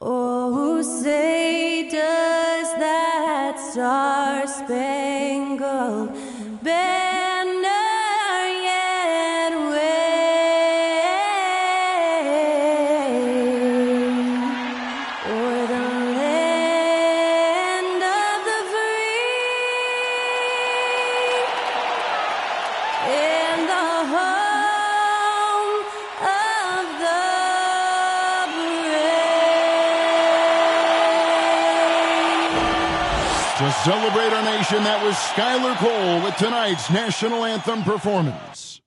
Oh, say does that star-spangled banner yet wave o'er the land of the free and the home of the To celebrate our nation, that was Skylar Cole with tonight's national anthem performance.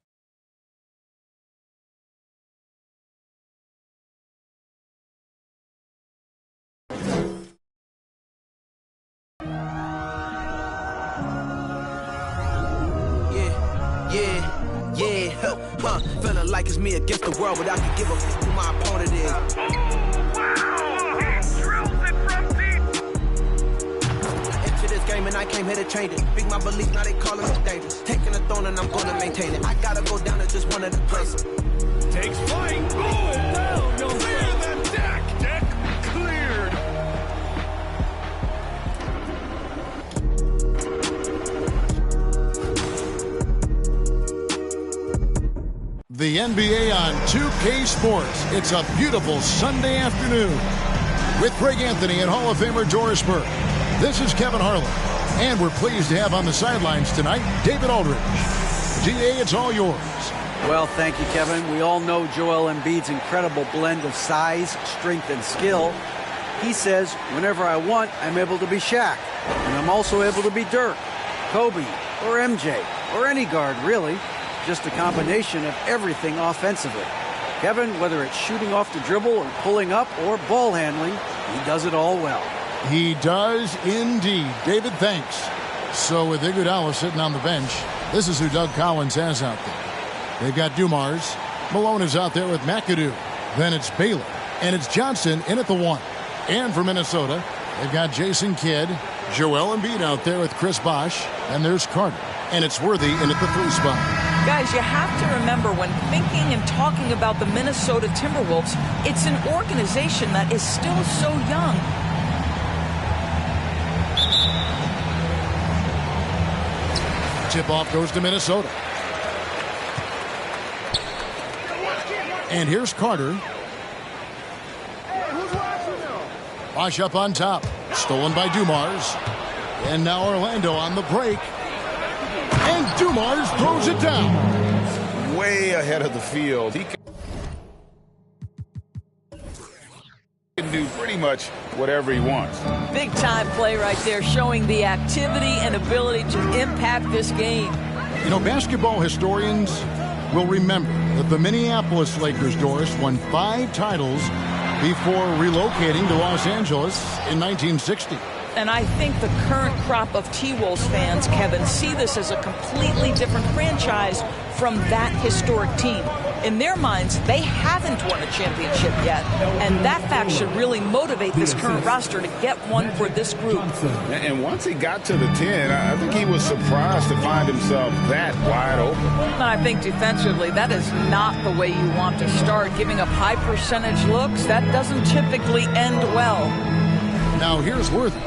Feeling like it's me against the world, but I can give a f who my opponent is. And I came here to change it. Big my belief, now they calling me dangerous. Taking the throne and I'm gonna maintain it. I gotta go down to just one of the places. Takes flight. Going down. No, clear the deck. Deck cleared. The NBA on 2K Sports. It's a beautiful Sunday afternoon with Greg Anthony and Hall of Famer Doris Burke. This is Kevin Harlan, and we're pleased to have on the sidelines tonight David Aldridge. DA, it's all yours. Well, thank you, Kevin. We all know Joel Embiid's incredible blend of size, strength, and skill. He says, whenever I want, I'm able to be Shaq. And I'm also able to be Dirk, Kobe, or MJ, or any guard, really. Just a combination of everything offensively. Kevin, whether it's shooting off the dribble or pulling up or ball handling, he does it all well. He does indeed. David, thanks. So with Iguodala sitting on the bench, this is who Doug Collins has out there. They've got Dumars. Malone is out there with McAdoo. Then it's Baylor. And it's Johnson in at the 1. And for Minnesota, they've got Jason Kidd, Joel Embiid out there with Chris Bosh. And there's Carter. And it's Worthy in at the 3 spot. Guys, you have to remember when thinking and talking about the Minnesota Timberwolves, it's an organization that is still so young. Tip-off goes to Minnesota. And here's Carter. Bosh up on top. Stolen by Dumars. And now Orlando on the break. And Dumars throws it down. Way ahead of the field. He can do pretty much whatever he wants. Big time play right there, showing the activity and ability to impact this game. You know, basketball historians will remember that the Minneapolis Lakers, Doris, won 5 titles before relocating to Los Angeles in 1960. And I think the current crop of T-Wolves fans, Kevin, see this as a completely different franchise from that historic team. In their minds, they haven't won a championship yet, and that fact should really motivate this current roster to get one for this group. And once he got to the 10, I think he was surprised to find himself that wide open. And I think defensively, that is not the way you want to start. Giving up high percentage looks, that doesn't typically end well. Now here's Worthy.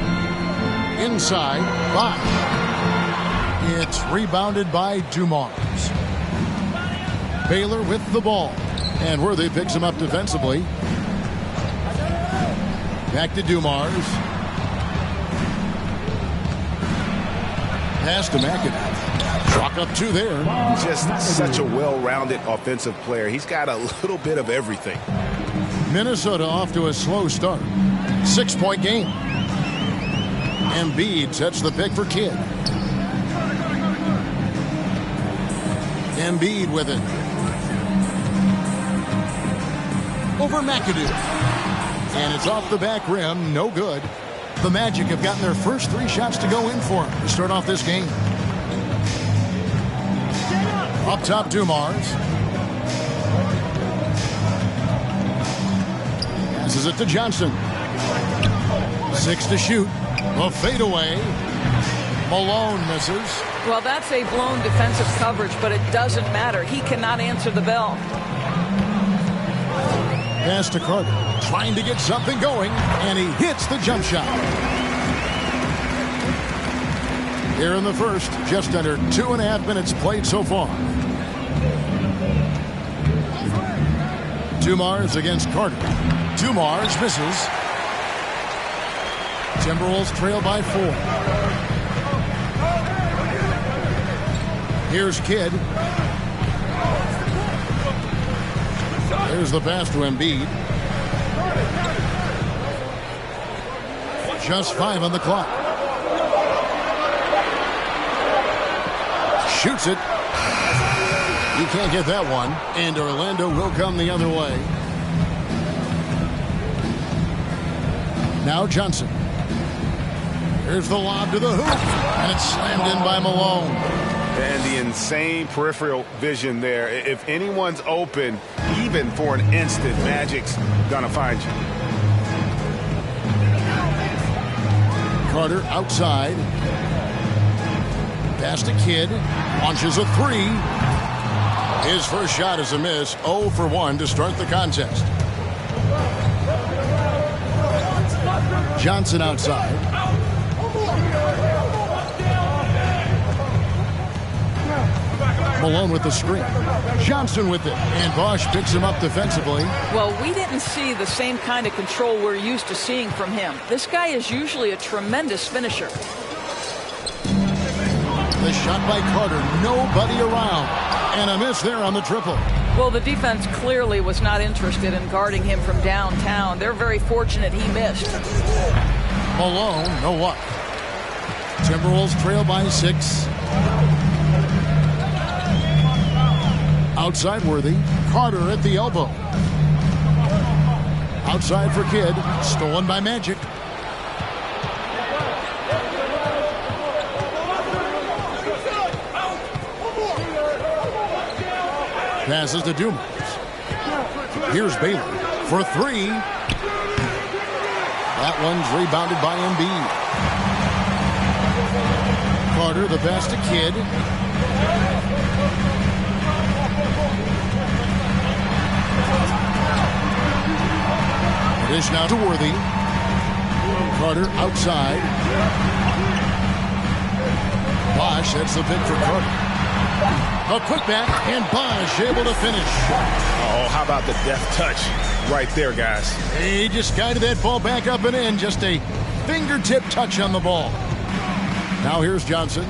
Inside, Bosh. It's rebounded by Dumars. Baylor with the ball. And Worthy picks him up defensively. Back to Dumars. Pass to McAdoo. Chalk up 2 there. Just such a well-rounded offensive player. He's got a little bit of everything. Minnesota off to a slow start. 6-point game. Embiid sets the pick for Kidd. Embiid with it. Over McAdoo. And it's off the back rim. No good. The Magic have gotten their first 3 shots to go in for him to start off this game. Up top, Dumars. Passes it to Johnson. 6 to shoot. A fadeaway. Malone misses. Well, that's a blown defensive coverage, but it doesn't matter. He cannot answer the bell. Pass to Carter, trying to get something going, and he hits the jump shot. Here in the first, just under 2.5 minutes played so far. Dumars against Carter. Dumars misses. Timberwolves trail by 4. Here's Kidd. There's the pass to Embiid. Just 5 on the clock. Shoots it. You can't get that one. And Orlando will come the other way. Now Johnson. Here's the lob to the hoop. And it's slammed in by Malone. And the insane peripheral vision there. If anyone's open, even for an instant, Magic's gonna find you. Carter outside. Pass to Kidd. Launches a 3. His first shot is a miss. 0 for 1 to start the contest. Johnson outside. Malone with the screen. Johnson with it. And Bosch picks him up defensively. Well, we didn't see the same kind of control we're used to seeing from him. This guy is usually a tremendous finisher. The shot by Carter. Nobody around. And a miss there on the triple. Well, the defense clearly was not interested in guarding him from downtown. They're very fortunate he missed. Malone, no luck. Timberwolves trail by 6. Outside Worthy. Carter at the elbow. Outside for Kidd. Stolen by Magic. Passes to Dumars. Here's Bailey for 3. That one's rebounded by Embiid. Carter, the pass to Kidd. Dish now to Worthy. Carter outside. Bosch, that's the pick for Carter. A quick back, and Bosch able to finish. Oh, how about the deft touch right there, guys? He just guided that ball back up and in. Just a fingertip touch on the ball. Now here's Johnson.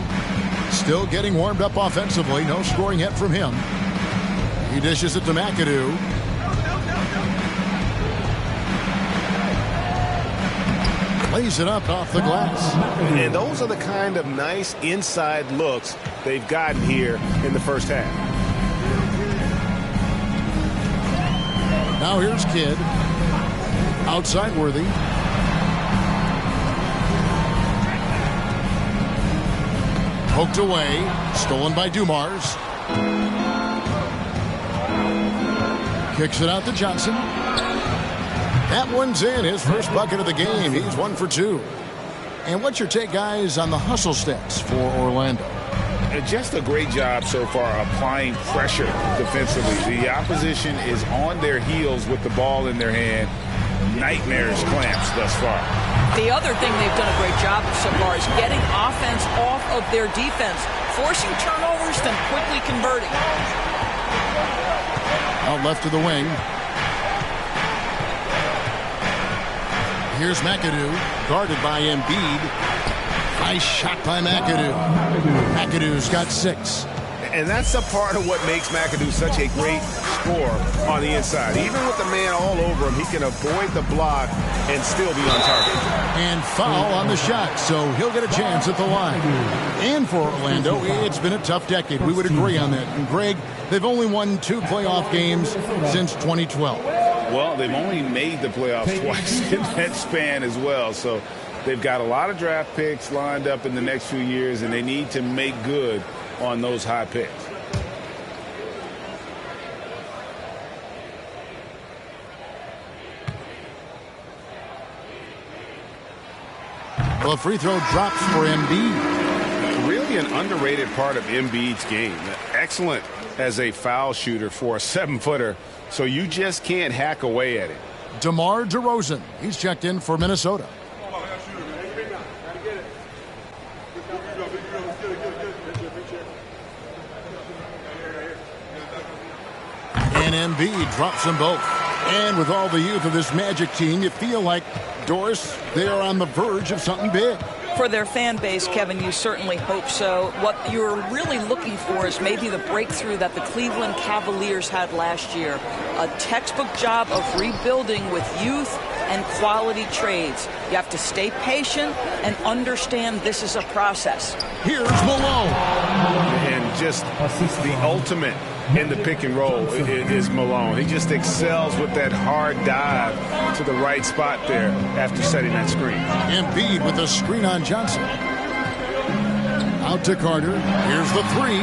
Still getting warmed up offensively. No scoring yet from him. He dishes it to McAdoo. Lays it up off the glass. And those are the kind of nice inside looks they've gotten here in the first half. Now here's Kidd. Outside Worthy. Poked away. Stolen by Dumars. Kicks it out to Johnson. That one's in. His first bucket of the game. He's 1 for 2. And what's your take, guys, on the hustle stats for Orlando? Just a great job so far applying pressure defensively. The opposition is on their heels with the ball in their hand. Nightmarish clamps thus far. The other thing they've done a great job of so far is getting offense off of their defense, forcing turnovers, then quickly converting. Out left to the wing. Here's McAdoo, guarded by Embiid. Nice shot by McAdoo. McAdoo's got 6. And that's a part of what makes McAdoo such a great scorer on the inside. Even with the man all over him, he can avoid the block and still be on target. And foul on the shot, so he'll get a chance at the line. And for Orlando, it's been a tough decade. We would agree on that. And Greg, they've only won 2 playoff games since 2012. Well, they've only made the playoffs twice in that span as well. So they've got a lot of draft picks lined up in the next few years, and they need to make good on those high picks. The free throw drops for Embiid. Really really an underrated part of Embiid's game. Excellent as a foul shooter for a 7-footer, so you just can't hack away at it. DeMar DeRozan, he's checked in for Minnesota. And Embiid drops them both. And with all the youth of this Magic team, you feel like, Doris, they are on the verge of something big. For their fan base, Kevin, you certainly hope so. What you're really looking for is maybe the breakthrough that the Cleveland Cavaliers had last year. A textbook job of rebuilding with youth and quality trades. You have to stay patient and understand this is a process. Here's Malone. And just the ultimate in the pick and roll is Malone. He just excels with that hard dive to the right spot there after setting that screen. Embiid with a screen on Johnson. Out to Carter. Here's the three.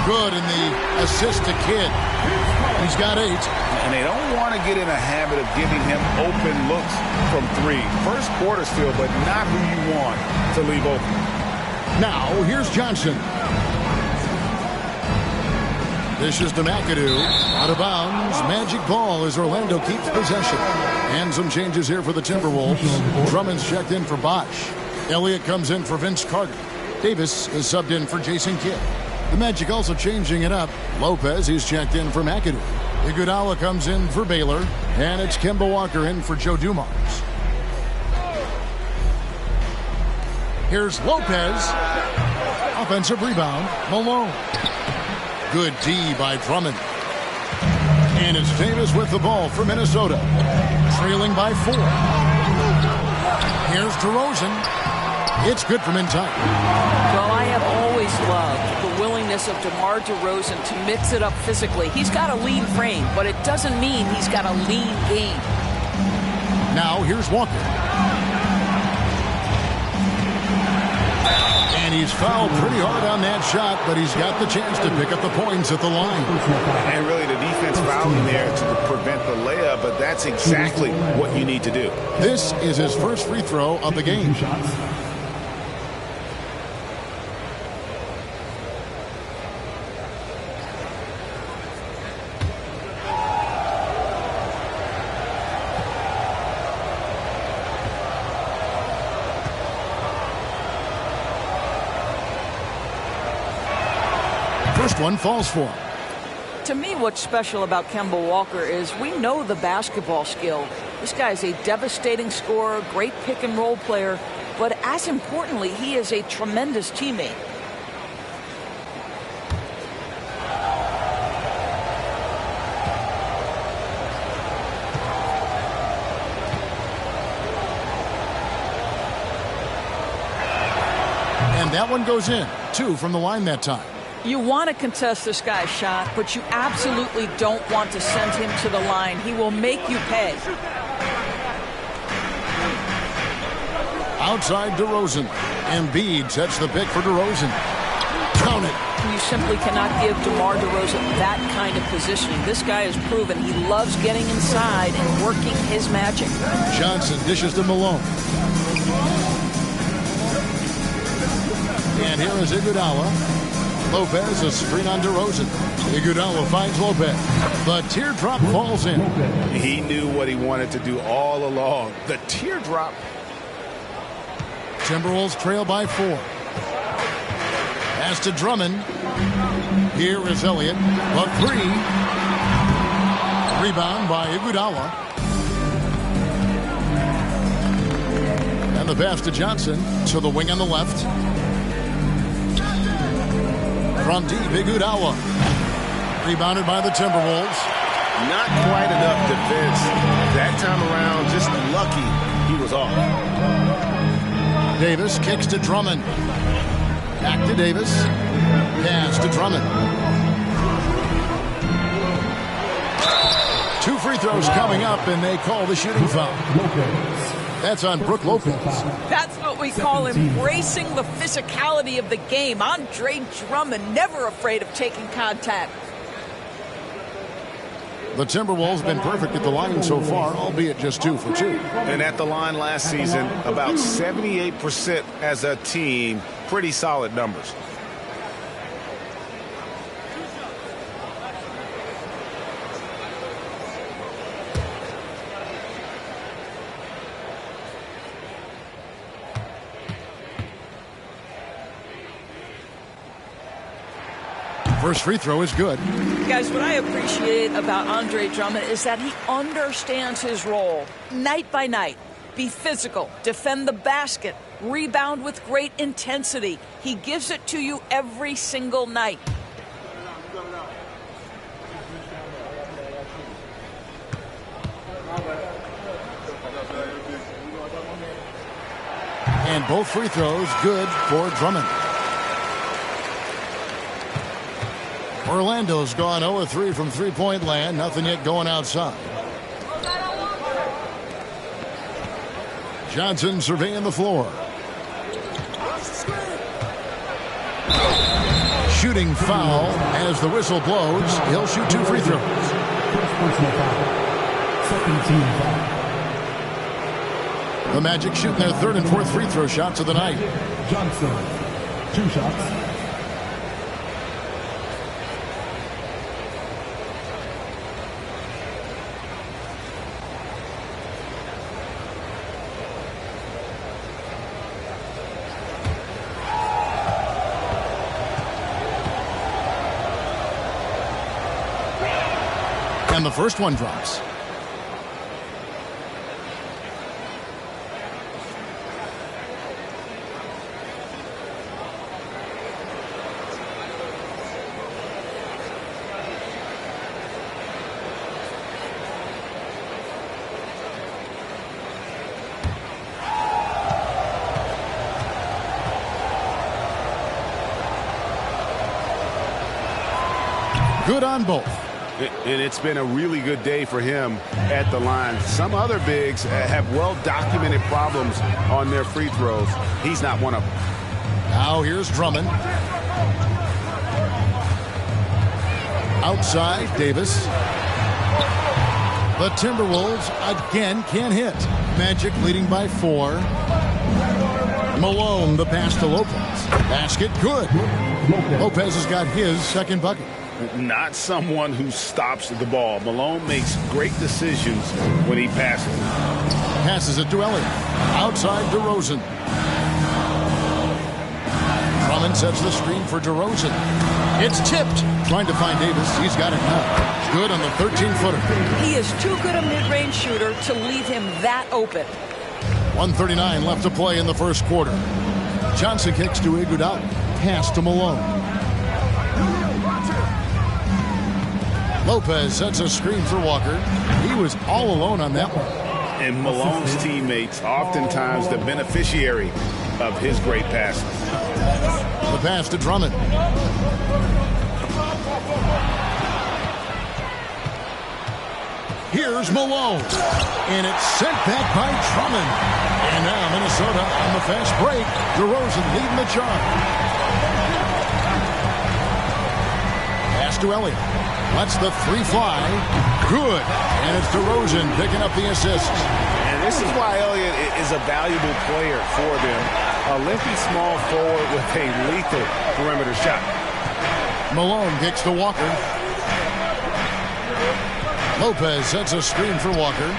Good, and the assist to Kidd. He's got 8. And they don't want to get in a habit of giving him open looks from 3. First quarter still, but not who you want to leave open. Now, here's Johnson. This is to McAdoo. Out of bounds. Magic ball as Orlando keeps possession. And some changes here for the Timberwolves. Drummond's checked in for Bosh. Elliott comes in for Vince Carter. Davis is subbed in for Jason Kidd. The Magic also changing it up. Lopez, he's checked in for McAdoo. Iguodala comes in for Baylor. And it's Kemba Walker in for Joe Dumars. Here's Lopez. Offensive rebound. Malone. Good D by Drummond. And it's Davis with the ball for Minnesota. Trailing by 4. Here's DeRozan. It's good from inside. Well, I have always loved the willingness of DeMar DeRozan to mix it up physically. He's got a lean frame, but it doesn't mean he's got a lean game. Now here's Walker. And he's fouled pretty hard on that shot, but he's got the chance to pick up the points at the line. And really the defense fouling there to prevent the layup, but that's exactly what you need to do. This is his first free throw of the game. First one falls for him. To me, what's special about Kemba Walker is we know the basketball skill. This guy is a devastating scorer, great pick and roll player, but as importantly, he is a tremendous teammate. And that one goes in. 2 from the line that time. You want to contest this guy's shot, but you absolutely don't want to send him to the line. He will make you pay. Outside DeRozan. Embiid sets the pick for DeRozan. Count it. You simply cannot give DeMar DeRozan that kind of positioning. This guy has proven he loves getting inside and working his magic. Johnson dishes to Malone. And here is Iguodala. Lopez, a screen on DeRozan. Iguodala finds Lopez. The teardrop falls in. He knew what he wanted to do all along. The teardrop. Timberwolves trail by 4. Pass to Drummond. Here is Elliott. The 3. Rebound by Iguodala. And the pass to Johnson. To the wing on the left. From deep, Iguodala. Rebounded by the Timberwolves. Not quite enough defense. That time around, just lucky he was off. Davis kicks to Drummond. Back to Davis. Pass to Drummond. 2 free throws coming up, and they call the shooting foul. That's on Brook Lopez. That's what we call embracing the physicality of the game. Andre Drummond, never afraid of taking contact. The Timberwolves been perfect at the line so far, albeit just 2 for 2. And at the line last season, about 78% as a team. Pretty solid numbers. First free throw is good. Guys, what I appreciate about Andre Drummond is that he understands his role night by night. Be physical, defend the basket, rebound with great intensity. He gives it to you every single night. And both free throws good for Drummond. Orlando's gone 0-3 from three-point land. Nothing yet going outside. Johnson surveying the floor. Shooting foul as the whistle blows. He'll shoot 2 free throws. The Magic shooting their 3rd and 4th free throw shots of the night. Johnson, 2 shots. And the first one drops. Good on both. And it's been a really good day for him at the line. Some other bigs have well-documented problems on their free throws. He's not one of them. Now here's Drummond. Outside, Davis. The Timberwolves again can't hit. Magic leading by 4. Malone, the pass to Lopez. Basket good. Lopez has got his second bucket. Not someone who stops the ball. Malone makes great decisions when he passes. Passes it to Elliott. Outside DeRozan. Drummond sets the screen for DeRozan. It's tipped. Trying to find Davis. He's got it now. Good on the 13-footer. He is too good a mid-range shooter to leave him that open. 1:39 left to play in the first quarter. Johnson kicks to Iguodala. Pass to Malone. Lopez sets a screen for Walker. He was all alone on that one. And Malone's teammates oftentimes the beneficiary of his great passes. The pass to Drummond. Here's Malone. And it's sent back by Drummond. And now Minnesota on the fast break. DeRozan leading the charge. Pass to Elliott. Lets the 3 fly. Good. And it's DeRozan picking up the assist. And this is why Elliott is a valuable player for them. A lengthy small forward with a lethal perimeter shot. Malone kicks to Walker. Lopez sets a screen for Walker.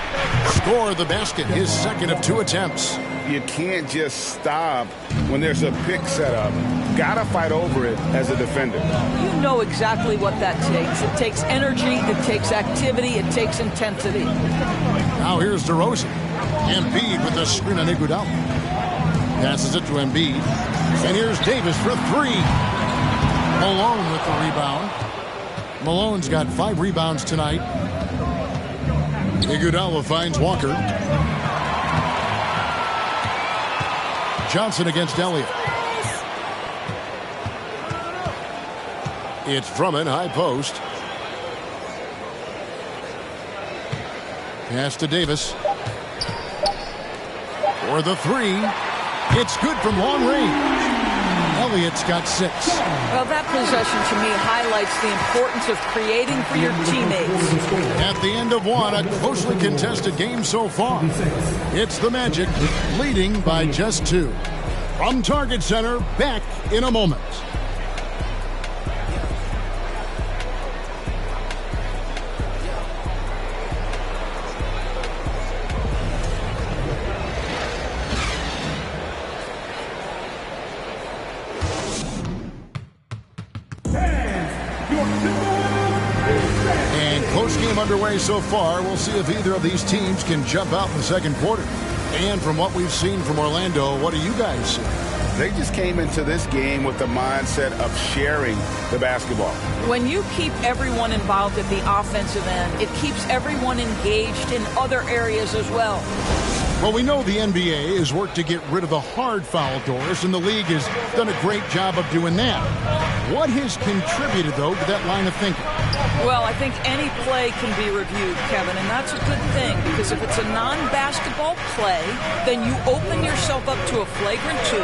Score the basket, his second of 2 attempts. You can't just stop when there's a pick set up. Gotta fight over it as a defender. You know exactly what that takes. It takes energy, it takes activity, it takes intensity. Now here's DeRozan. Embiid with the screen on Iguodala. Passes it to Embiid. And here's Davis for 3. Malone with the rebound. Malone's got 5 rebounds tonight. Iguodala finds Walker. Johnson against Elliott. It's Drummond, high post. Pass to Davis. For the 3. It's good from long range. Elliott's got 6. Well, that possession to me highlights the importance of creating for your teammates. At the end of one, a closely contested game so far. It's the Magic leading by just 2. From Target Center, back in a moment. game underway so far. We'll see if either of these teams can jump out in the second quarter. And from what we've seen from Orlando, what do you guys see? They just came into this game with the mindset of sharing the basketball. When you keep everyone involved at the offensive end, it keeps everyone engaged in other areas as well. Well, we know the NBA has worked to get rid of the hard foul doors, and the league has done a great job of doing that. What has contributed, though, to that line of thinking? Well, I think any play can be reviewed, Kevin, and that's a good thing, because if it's a non-basketball play, then you open yourself up to a flagrant 2.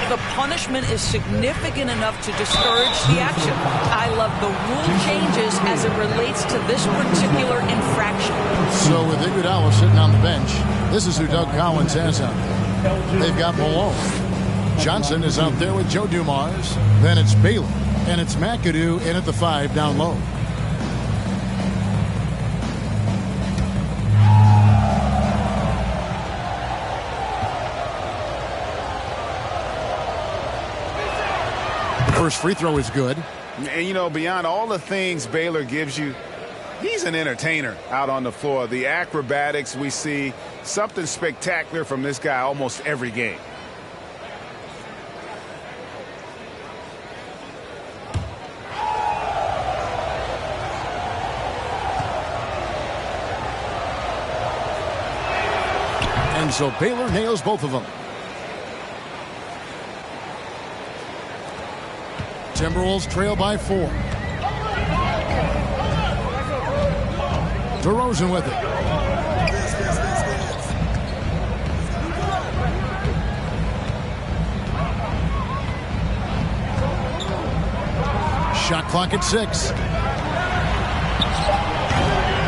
The punishment is significant enough to discourage the action. I love the rule changes as it relates to this particular infraction. So with Iguodala sitting on the bench, this is who Doug Collins has out there. They've got Malone. Johnson is out there with Joe Dumars. Then it's Baylor. And it's McAdoo in at the 5 down low. First free throw is good. And, you know, beyond all the things Baylor gives you, he's an entertainer out on the floor. The acrobatics we see, something spectacular from this guy almost every game. And so Baylor nails both of them. Timberwolves trail by 4. DeRozan with it. Shot clock at 6.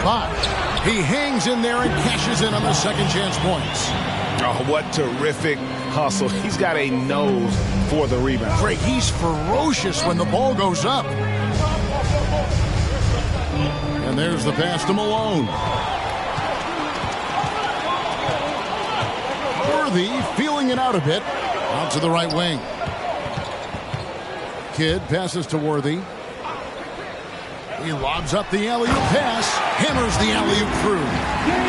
5. He hangs in there and cashes in on the second chance points. Oh, what terrific hustle. He's got a nose for the rebound. Greg, he's ferocious when the ball goes up. And there's the pass to Malone. Worthy feeling it out a bit. Out to the right wing. Kidd passes to Worthy. He lobs up the alley-oop pass. Hammers the alley-oop through.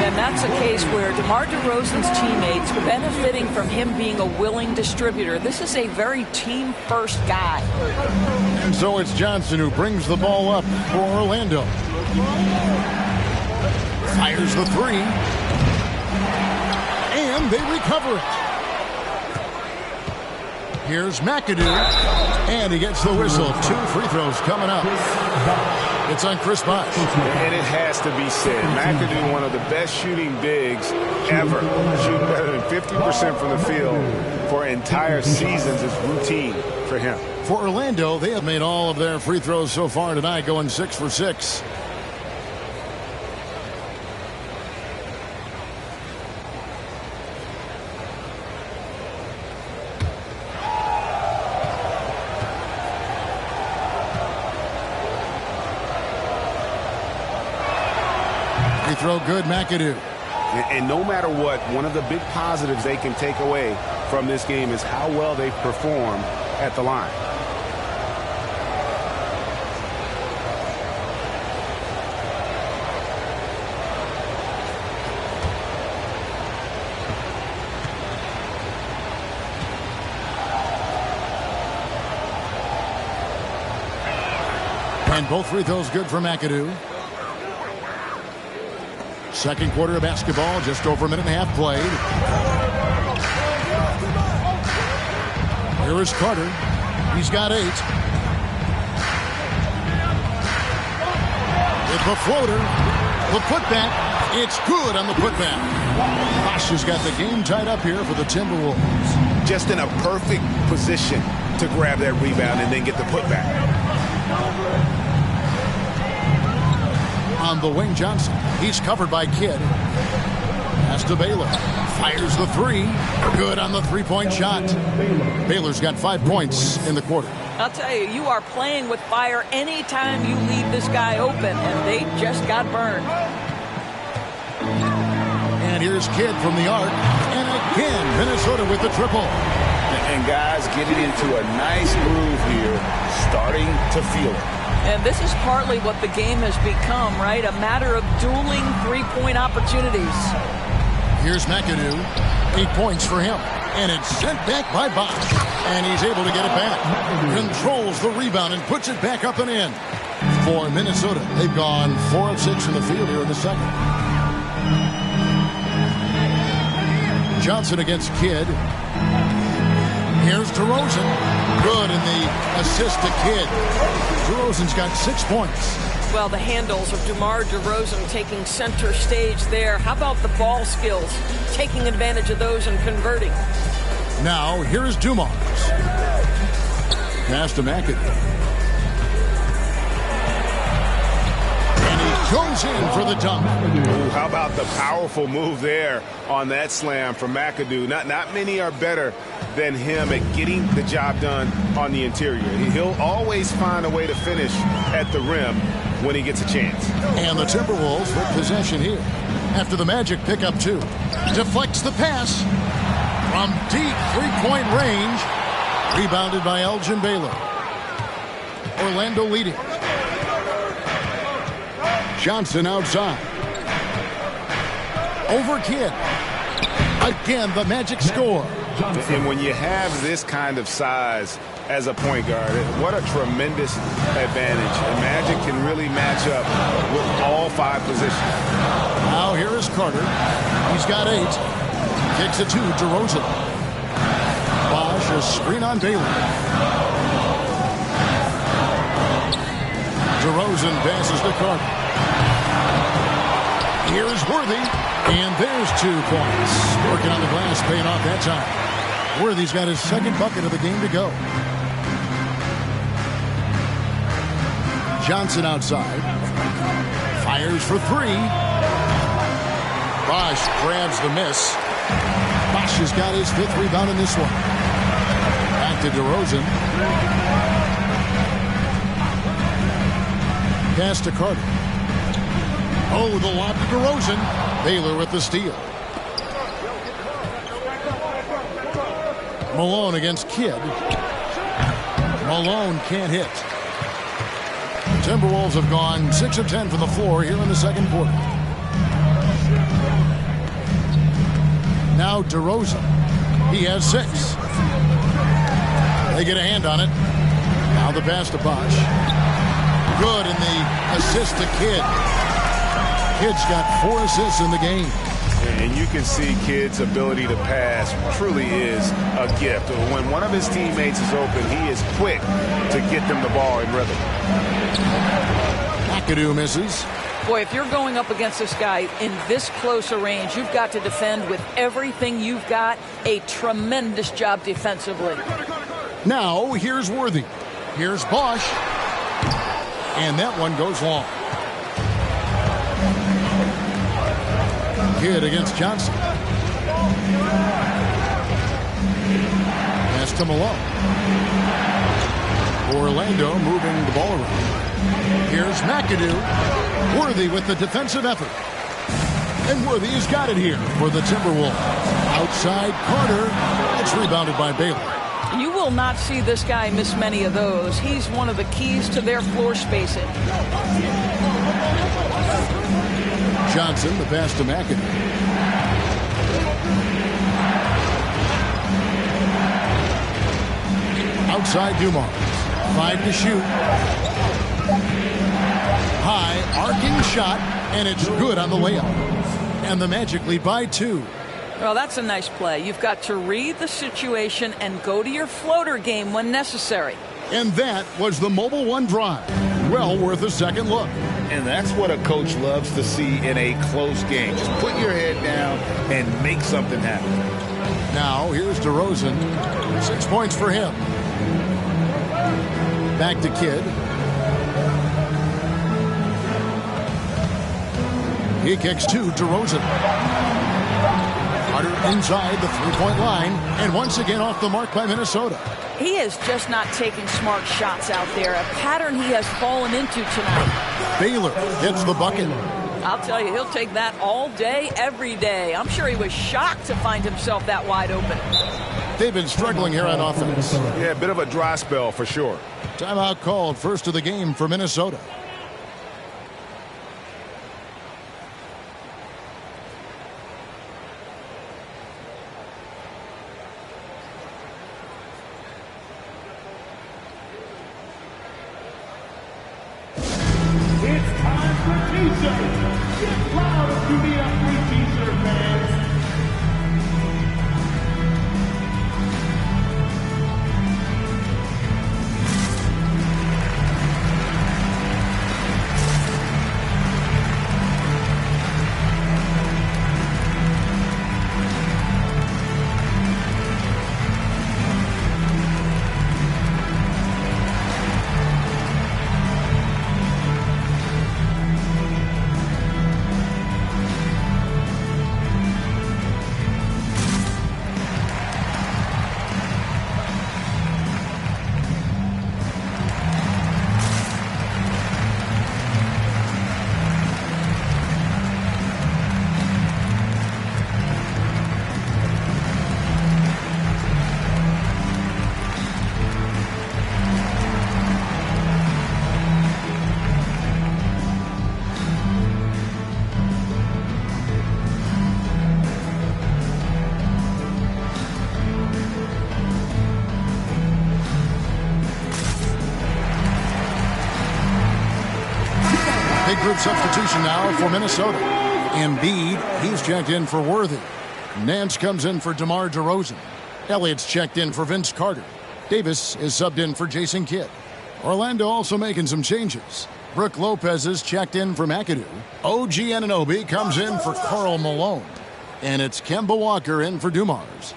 And that's a case where DeMar DeRozan's teammates benefiting from him being a willing distributor. This is a very team-first guy. And so it's Johnson who brings the ball up for Orlando. Fires the 3. And they recover it. Here's McAdoo. And he gets the whistle. 2 free throws coming up. It's on Chris Bosh. And it has to be said, McAdoo, one of the best shooting bigs ever. Shooting better than 50% from the field for entire seasons is routine for him. For Orlando, they have made all of their free throws so far tonight, going 6 for 6. Throw good, McAdoo. And no matter what, one of the big positives they can take away from this game is how well they perform at the line. And both free throws good for McAdoo. Second quarter of basketball, just over a minute and a half played. Here is Carter. He's got 8. With the floater, the putback. It's good on the putback. Bosh has got the game tied up here for the Timberwolves. Just in a perfect position to grab that rebound and then get the putback. On the wing, Johnson. He's covered by Kidd. Pass to Baylor. Fires the 3. Good on the three-point shot. Baylor's got 5 points in the quarter. I'll tell you, you are playing with fire anytime you leave this guy open, and they just got burned. And here's Kidd from the arc. And again, Minnesota with the triple. And guys getting into a nice groove here, starting to feel it. And this is partly what the game has become, right? A matter of dueling three-point opportunities. Here's McAdoo. 8 points for him. And it's sent back by Bosch. And he's able to get it back. Controls the rebound and puts it back up and in. For Minnesota, they've gone 4 of 6 from the field here in the second. Johnson against Kidd. Here's DeRozan. Good in the assist to Kidd. DeRozan's got 6 points. Well, the handles of DeMar DeRozan taking center stage there. How about the ball skills? Taking advantage of those and converting. Now, here's Dumars. Pass to McAdoo. Goes in for the dunk. Ooh, how about the powerful move there on that slam from McAdoo? Not many are better than him at getting the job done on the interior. He'll always find a way to finish at the rim when he gets a chance. And the Timberwolves with possession here. After the Magic pick up 2. Deflects the pass from deep three-point range. Rebounded by Elgin Baylor. Orlando leading. Johnson outside. Over Kidd. Again, the Magic score. And when you have this kind of size as a point guard, what a tremendous advantage. The Magic can really match up with all 5 positions. Now here is Carter. He's got 8. Kicks it to DeRozan. Bosch, a screen on Baylor. DeRozan passes to Carter. Here's Worthy, and there's 2 points. Working on the glass, paying off that time. Worthy's got his second bucket of the game to go. Johnson outside. Fires for 3. Bosch grabs the miss. Bosch has got his 5th rebound in this one. Back to DeRozan. Pass to Carter. Oh, the lob to DeRozan. Baylor with the steal. Malone against Kidd. Malone can't hit. Timberwolves have gone 6 of 10 from the floor here in the second quarter. Now DeRozan. He has 6. They get a hand on it. Now the pass to Bosch. Good in the assist to Kidd. Kidd's got 4 assists in the game. And you can see Kidd's ability to pass truly is a gift. When one of his teammates is open, he is quick to get them the ball in rhythm. McAdoo misses. Boy, if you're going up against this guy in this close a range, you've got to defend with everything you've got. A tremendous job defensively. Now, here's Worthy. Here's Bosch. And that one goes long. Kidd against Johnson. Pass to Malone. Orlando moving the ball around. Here's McAdoo. Worthy with the defensive effort. And Worthy has got it here for the Timberwolves. Outside Carter. It's rebounded by Baylor. You will not see this guy miss many of those. He's one of the keys to their floor spacing. Johnson, the pass to McAdoo. Outside Dumars. 5 to shoot. High, arcing shot, and it's good on the layup. And the Magic lead by 2. Well, that's a nice play. You've got to read the situation and go to your floater game when necessary. And that was the Mobile One drive. Well worth a second look. And that's what a coach loves to see in a close game. Just put your head down and make something happen. Now, here's DeRozan. 6 points for him. Back to Kidd. He kicks to DeRozan. Carter inside the three-point line. And once again off the mark by Minnesota. He is just not taking smart shots out there. A pattern he has fallen into tonight. Baylor gets the bucket. I'll tell you, he'll take that all day, every day. I'm sure he was shocked to find himself that wide open. They've been struggling here on offense. Yeah, a bit of a dry spell for sure. Timeout called, first of the game for Minnesota. It's time for t-shirts. Get proud if you need a free t-shirt, fans. Big group substitution now for Minnesota. Embiid, he's checked in for Worthy. Nance comes in for DeMar DeRozan. Elliott's checked in for Vince Carter. Davis is subbed in for Jason Kidd. Orlando also making some changes. Brook Lopez is checked in for McAdoo. OG Anunoby comes in for Karl Malone. And it's Kemba Walker in for Dumars.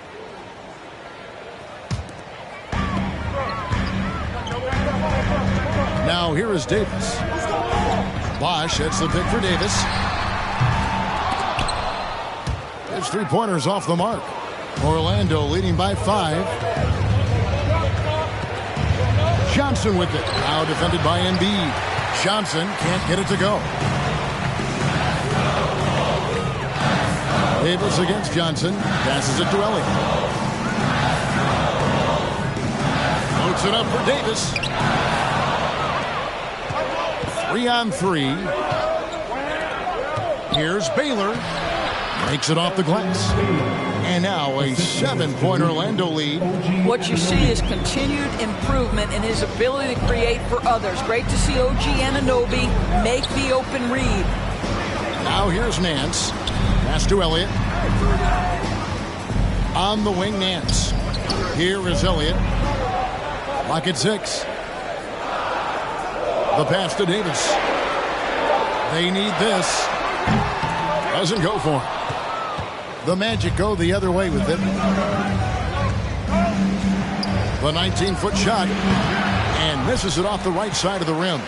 Now here is Davis. Bosch hits the pick for Davis. His three-pointers off the mark. Orlando leading by 5. Johnson with it. Now defended by Embiid. Johnson can't get it to go. Davis against Johnson. Passes it to Elliott. Floats it up for Davis. 3-on-3. Here's Baylor. Makes it off the glass. And now a 7-point Orlando lead. What you see is continued improvement in his ability to create for others. Great to see OG Anunoby make the open read. Now here's Nance. Pass to Elliott. On the wing, Nance. Here is Elliott. Lock at 6. The pass to Davis. They need this. Doesn't go for him. The Magic go the other way with it. The 19-foot shot. And misses it off the right side of the rim.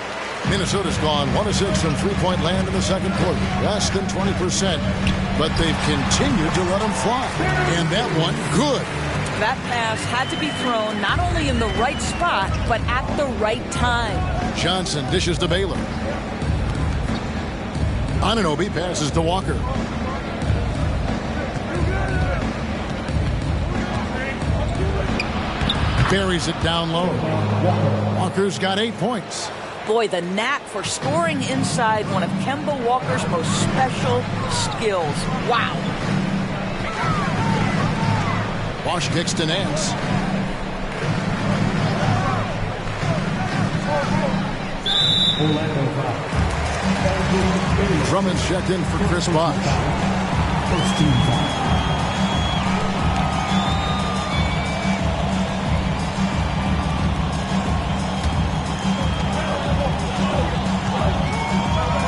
Minnesota's gone 1 of 6 from three-point land in the second quarter. Less than 20%. But they've continued to let them fly. And that one, good. That pass had to be thrown not only in the right spot, but at the right time. Johnson dishes to Baylor. Anunoby passes to Walker. Buries it down low. Walker's got 8 points. Boy, the knack for scoring inside, one of Kemba Walker's most special skills. Wow. Bosch kicks to Nance. Drummond's checked in for Chris Bosch. First team foul.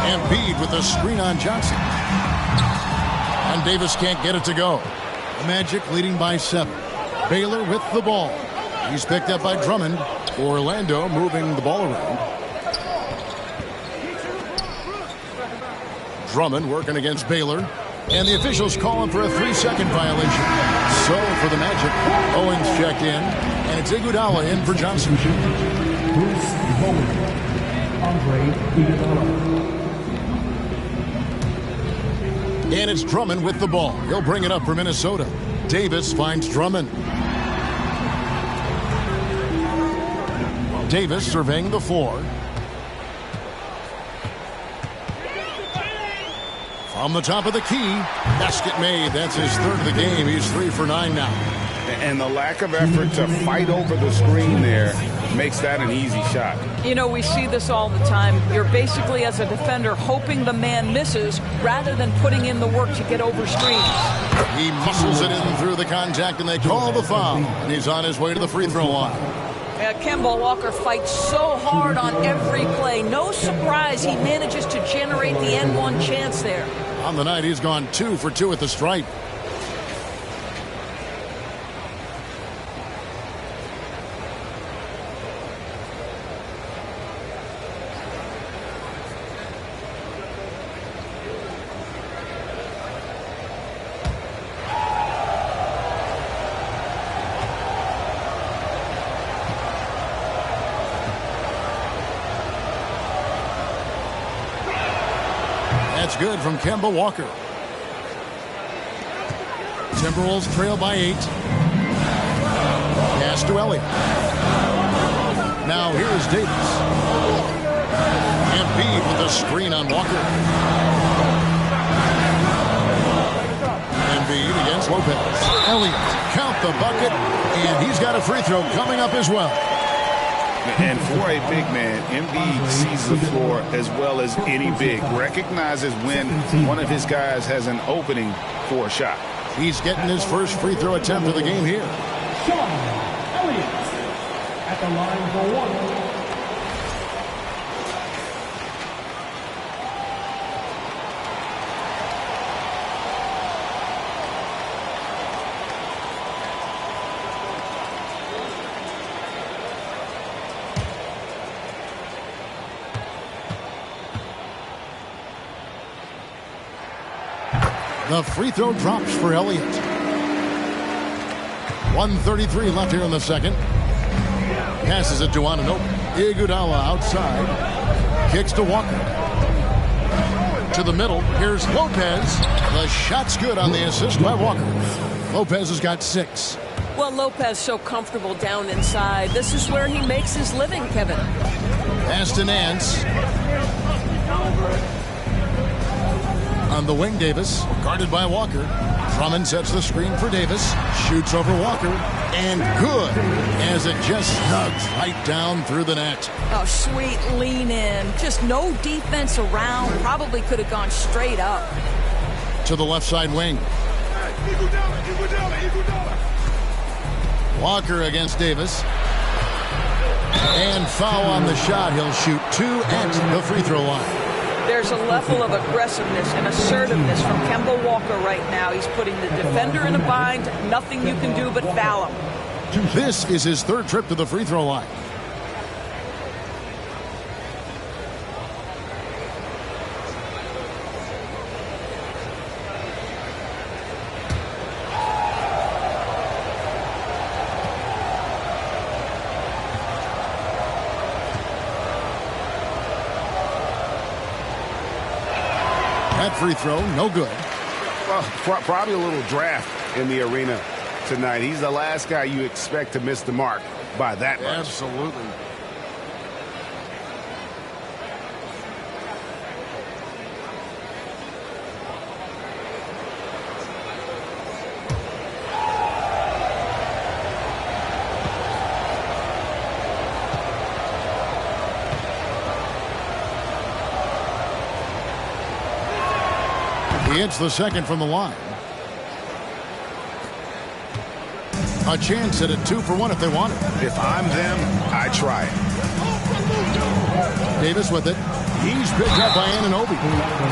Embiid with a screen on Johnson. And Davis can't get it to go. The Magic leading by 7. Baylor with the ball. He's picked up by Drummond. Orlando moving the ball around. Drummond working against Baylor. And the officials calling for a 3-second violation. So for the Magic, Owens checked in. And it's Iguodala in for Johnson. Bruce Bowen. Andre Iguodala. And it's Drummond with the ball. He'll bring it up for Minnesota. Davis finds Drummond. Davis surveying the floor. From the top of the key, basket made. That's his third of the game. He's 3 for 9 now. And the lack of effort to fight over the screen there makes that an easy shot. You know, we see this all the time. You're basically, as a defender, hoping the man misses rather than putting in the work to get over screens. He muscles it in through the contact, and they call the foul. And he's on his way to the free throw line. Kemba Walker fights so hard on every play. No surprise he manages to generate the N1 chance there. On the night, he's gone 2 for 2 at the stripe. That's good from Kemba Walker. Timberwolves trail by 8. Pass to Elliott. Now here's Davis. Embiid with the screen on Walker. Embiid against Lopez. Elliott, count the bucket, and he's got a free throw coming up as well. And for a big man, Embiid sees the floor as well as any big. Recognizes when one of his guys has an opening for a shot. He's getting his first free throw attempt of the game here. Sean Elliott at the line for 1. The free throw drops for Elliott. 1:33 left here in the second. Passes it to Anunoby. Iguodala outside. Kicks to Walker. To the middle. Here's Lopez. The shot's good on the assist by Walker. Lopez has got 6. Well, Lopez so comfortable down inside. This is where he makes his living, Kevin. Pass to Nance. On the wing, Davis, guarded by Walker. Drummond sets the screen for Davis. Shoots over Walker. And good, as it just snugs right down through the net. Oh, sweet lean in. Just no defense around. Probably could have gone straight up. To the left side wing. Walker against Davis. And foul on the shot. He'll shoot 2 at the free throw line. There's a level of aggressiveness and assertiveness from Kemba Walker right now. He's putting the defender in a bind. Nothing you can do but foul him. This is his third trip to the free throw line. That free throw, no good. Well, probably a little draft in the arena tonight. He's the last guy you expect to miss the mark by that much. Absolutely. He hits the second from the line. A chance at a 2 for 1 if they want it. If I'm them, I try it. Davis with it. He's picked up by Anunoby.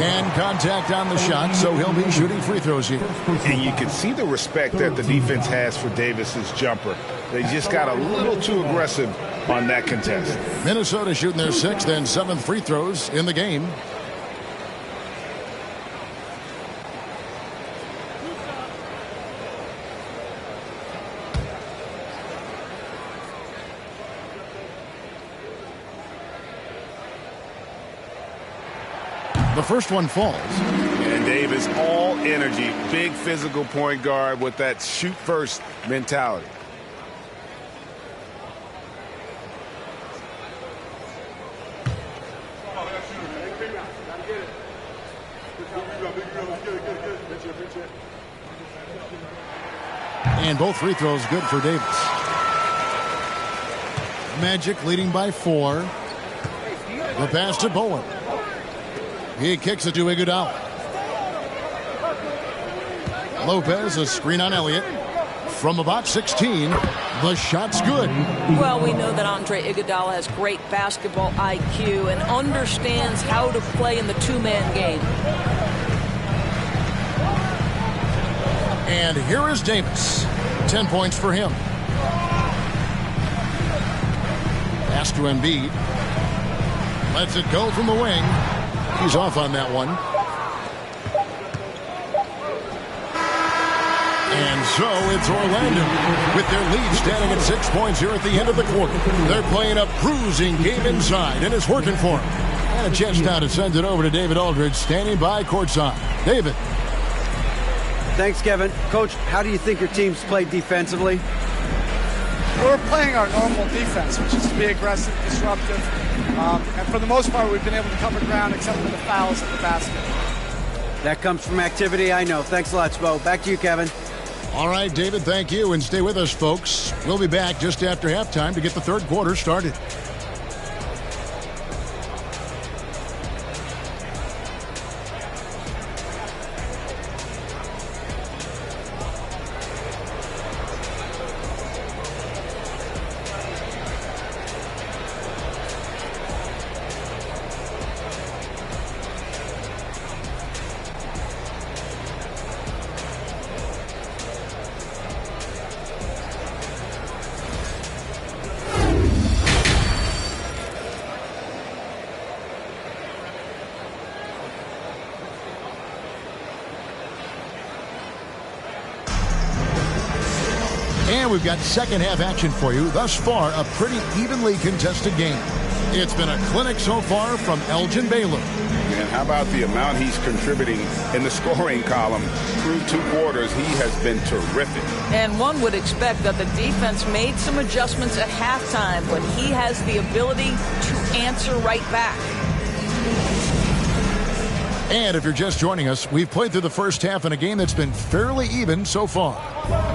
And contact on the shot, so he'll be shooting free throws here. And you can see the respect that the defense has for Davis's jumper. They just got a little too aggressive on that contest. Minnesota shooting their 6th and 7th free throws in the game. The first one falls. And Davis, all energy, big physical point guard with that shoot first mentality. And both free throws good for Davis. Magic leading by 4. The pass to Bowen. He kicks it to Iguodala. Lopez, a screen on Elliott. From about 16, the shot's good. Well, we know that Andre Iguodala has great basketball IQ and understands how to play in the two-man game. And here is Davis. 10 points for him. Pass to Embiid. Lets it go from the wing. He's off on that one. And so it's Orlando with their lead standing at 6 points here at the end of the quarter. They're playing a bruising game inside, and it's working for them. And a chance now to send it over to David Aldridge, standing by courtside. David. Thanks, Kevin. Coach, how do you think your team's played defensively? We're playing our normal defense, which is to be aggressive, disruptive. And for the most part, we've been able to cover ground except for the fouls at the basket. That comes from activity, I know. Thanks a lot, Spo. Back to you, Kevin. All right, David, thank you. And stay with us, folks. We'll be back just after halftime to get the third quarter started. And we've got second half action for you. Thus far, a pretty evenly contested game. It's been a clinic so far from Elgin Baylor. And how about the amount he's contributing in the scoring column? Through 2 quarters, he has been terrific. And one would expect that the defense made some adjustments at halftime, but he has the ability to answer right back. And if you're just joining us, we've played through the first half in a game that's been fairly even so far.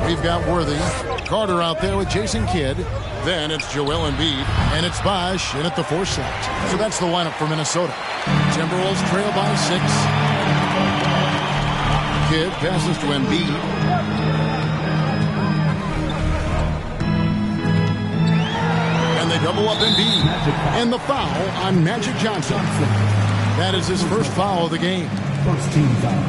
We've got Worthy, Carter out there with Jason Kidd. Then it's Joel Embiid, and it's Bosh in at the 4 slot. So that's the lineup for Minnesota. Timberwolves trail by 6. Kidd passes to Embiid. And they double up Embiid. And the foul on Magic Johnson. That is his first foul of the game. First team foul.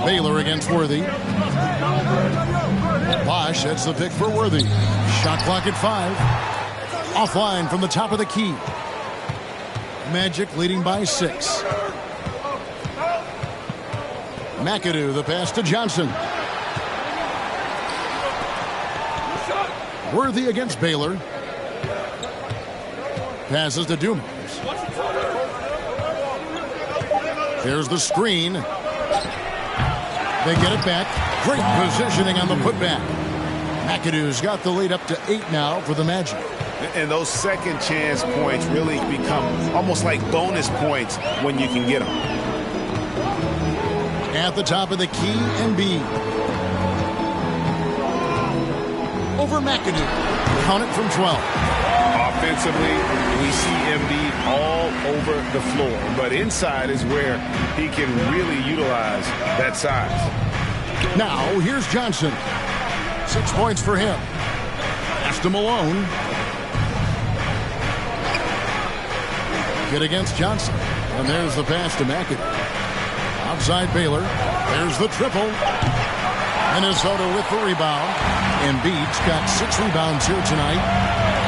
Baylor against Worthy. Bosh, that's the pick for Worthy. Shot clock at 5. Offline from the top of the key. Magic leading by 6. McAdoo, the pass to Johnson. Worthy against Baylor. Passes to Dumars. Here's the screen. They get it back. Great positioning on the putback. McAdoo's got the lead up to 8 now for the Magic. And those second chance points really become almost like bonus points when you can get them. At the top of the key, Embiid. Over McAdoo. Count it from 12. Offensively, we see Embiid all over the floor. But inside is where he can really utilize that size. Now, here's Johnson. 6 points for him. Pass to Malone. Get against Johnson. And there's the pass to McAdoo. Outside Baylor. There's the triple. Minnesota with the rebound. Embiid's got 6 rebounds here tonight.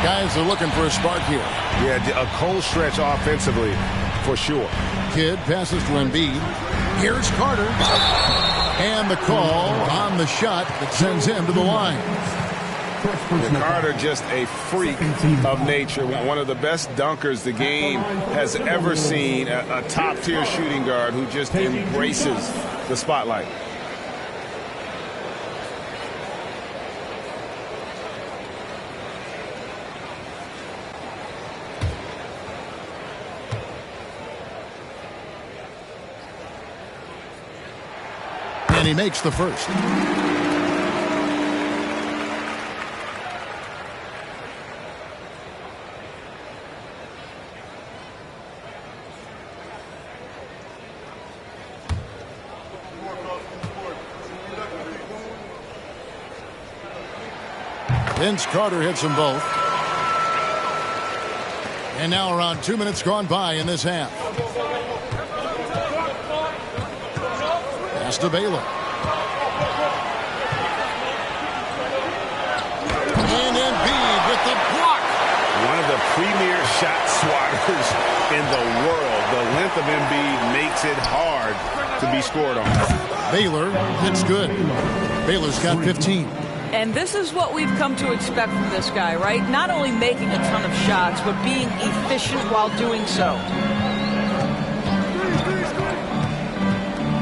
Guys are looking for a spark here. Yeah, a cold stretch offensively for sure. Kidd passes to Embiid. Here's Carter. And the call on the shot that sends him to the line. Carter just a freak of nature. One of the best dunkers the game has ever seen. A top-tier shooting guard who just embraces the spotlight. And he makes the first. Vince Carter hits them both. And now around 2 minutes gone by in this half. Pass to Baylor. And Embiid with the block. One of the premier shot swatters in the world. The length of Embiid makes it hard to be scored on. Baylor hits good. Baylor's got 15. And this is what we've come to expect from this guy, right? Not only making a ton of shots, but being efficient while doing so.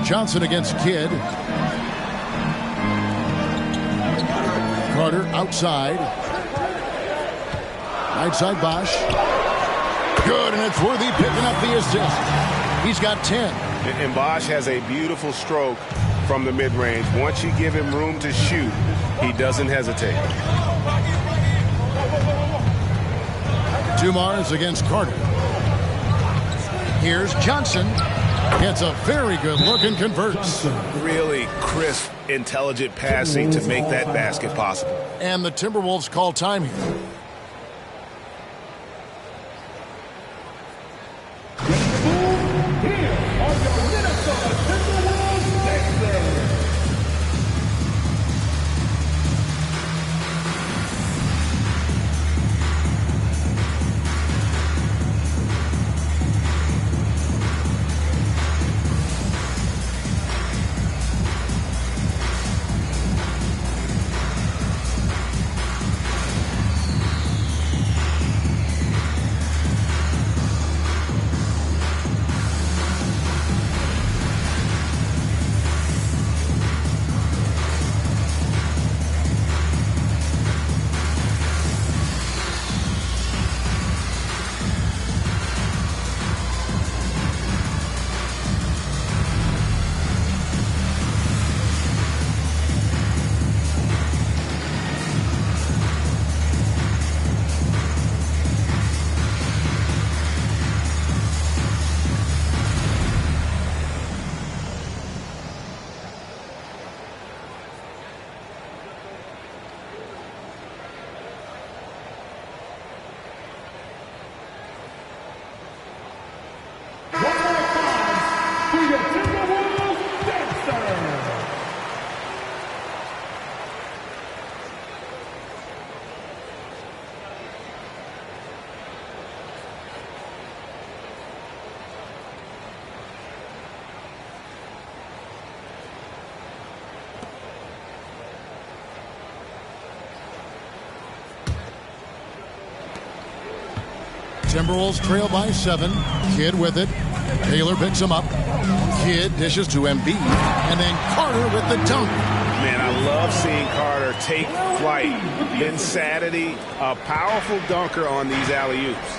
Johnson against Kidd. Carter outside. Right side Bosch. Good, and it's Worthy picking up the assist. He's got 10. And Bosch has a beautiful stroke from the mid-range. Once you give him room to shoot, he doesn't hesitate. Dumars against Carter. Here's Johnson. Gets a very good look and converts. Really crisp, intelligent passing to make that basket possible. And the Timberwolves call time here. Timberwolves trail by 7. Kidd with it. Baylor picks him up. Kidd dishes to Embiid. And then Carter with the dunk. Man, I love seeing Carter take flight. Insanity. A powerful dunker on these alley-oops.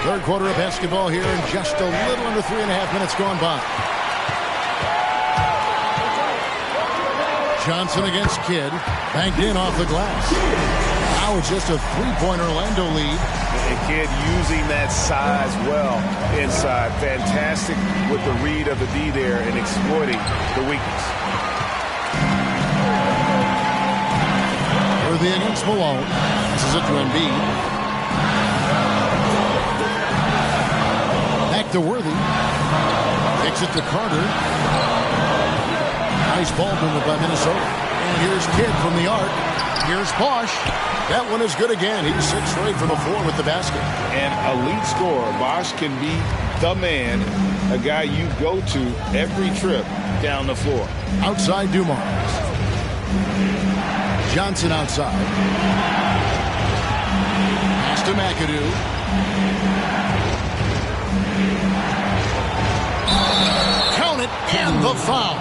Third quarter of basketball here in just a little under 3.5 minutes gone by. Johnson against Kidd. Banked in off the glass. Now it's just a three-point Orlando lead. And Kidd using that size well inside. Fantastic with the read of the D there and exploiting the weakness. Worthy against Malone. This is it to Embiid. Back to Worthy. Kicks it to Carter. Nice ball movement by Minnesota. And here's Kidd from the arc. Here's Bosch. That one is good again. He's 6 straight from the floor with the basket. An elite scorer. Bosch can be the man, a guy you go to every trip down the floor. Outside Dumars. Johnson outside. Pass to McAdoo. Count it, and the foul.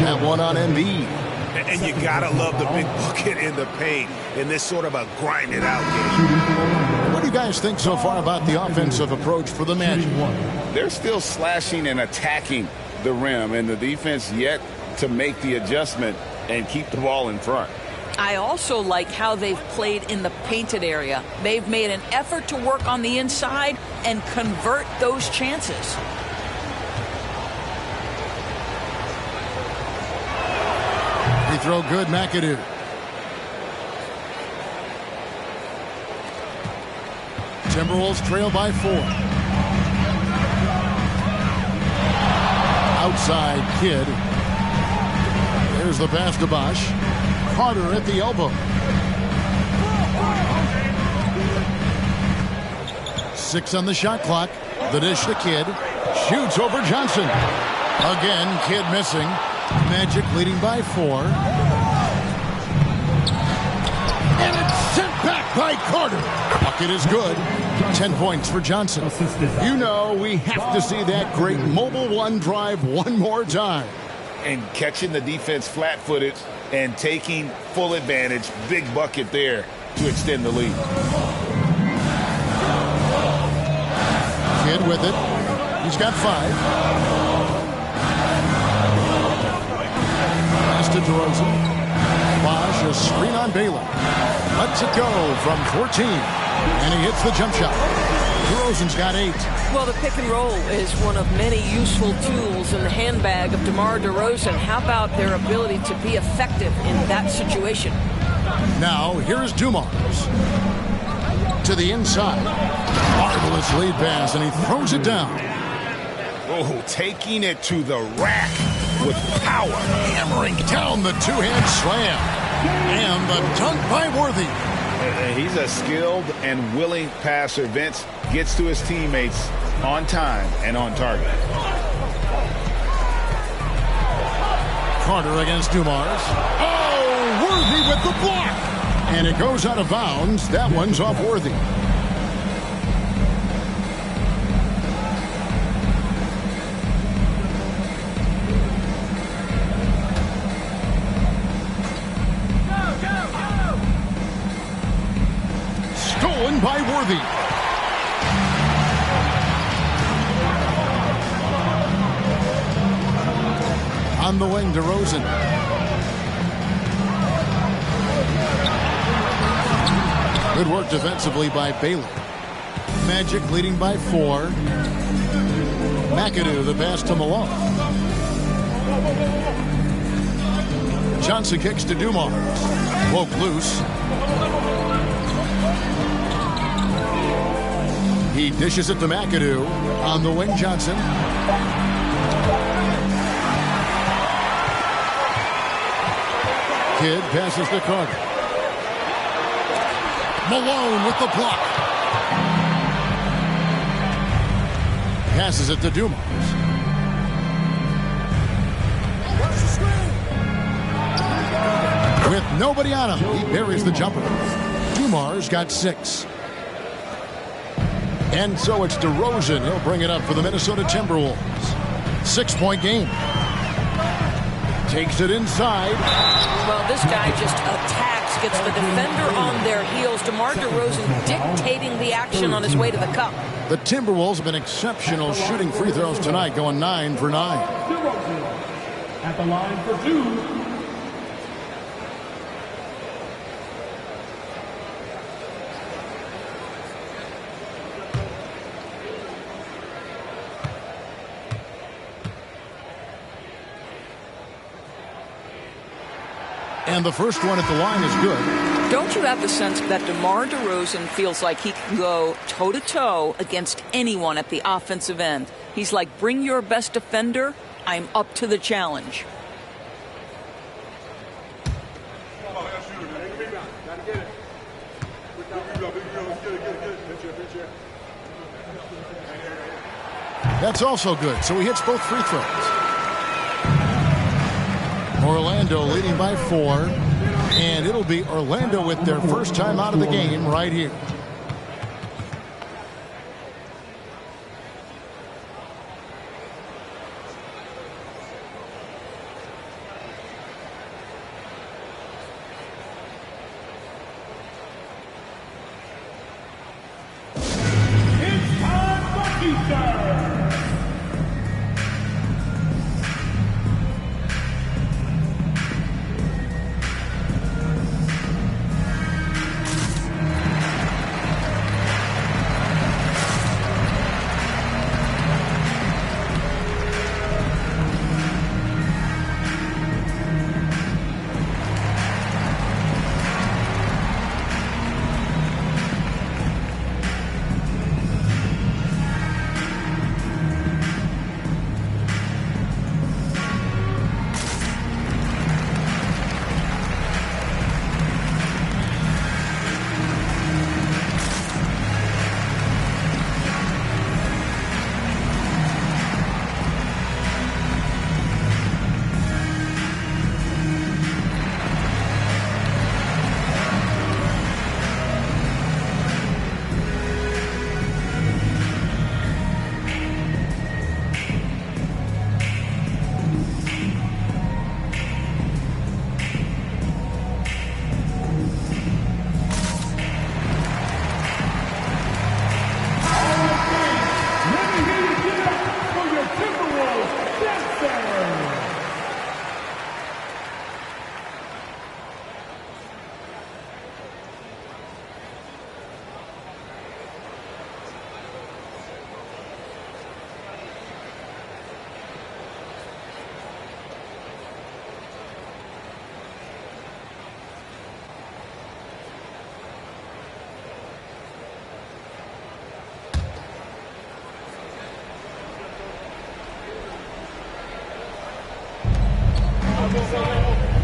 That one on Embiid. And you gotta love the big bucket in the paint in this sort of a grind-it-out game. What do you guys think so far about the offensive approach for the Magic? They're still slashing and attacking the rim, and the defense yet to make the adjustment and keep the ball in front. I also like how they've played in the painted area. They've made an effort to work on the inside and convert those chances. Free throw good, McAdoo. Timberwolves trail by 4. Outside Kidd. There's the pass to Bosch. Carter at the elbow. 6 on the shot clock. The dish to Kidd. Shoots over Johnson. Again, Kidd missing. Magic leading by 4. And it's sent back by Carter. Bucket is good. 10 points for Johnson. You know we have to see that great mobile one drive one more time. And catching the defense flat-footed and taking full advantage. Big bucket there to extend the lead. Kidd with it. He's got 5. Pass to DeRozan. Bosch, a screen on Baylor. Lets it go from 14. And he hits the jump shot. DeRozan's got 8. Well, the pick and roll is one of many useful tools in the handbag of DeMar DeRozan. How about their ability to be effective in that situation? Now, here's Dumars. To the inside. Marvelous lead pass, and he throws it down. Oh, taking it to the rack with power. Hammering down the two-hand slam. And the dunk by Worthy. He's a skilled and willing passer. Vince gets to his teammates on time and on target. Carter against Dumars. Oh, Worthy with the block. And it goes out of bounds. That one's off Worthy. Stolen by Worthy. On the wing, DeRozan. Good work defensively by Baylor. Magic leading by 4. McAdoo, the pass to Malone. Johnson kicks to Dumars. Woke loose. He dishes it to McAdoo. On the wing, Johnson. Kidd passes to Carter. Malone with the block. Passes it to Dumars. With nobody on him, he buries the jumper. Dumars got 6. And so it's DeRozan. He'll bring it up for the Minnesota Timberwolves. 6-point game. Takes it inside. Well, this guy just attacks, gets the defender on their heels. DeMar DeRozan dictating the action on his way to the cup. The Timberwolves have been exceptional shooting free throws tonight, going 9 for 9. DeRozan at the line for 2. And the first one at the line is good. Don't you have the sense that DeMar DeRozan feels like he can go toe-to-toe against anyone at the offensive end? He's like, bring your best defender. I'm up to the challenge. That's also good. So he hits both free throws. Orlando leading by 4, and it'll be Orlando with their first time out of the game right here.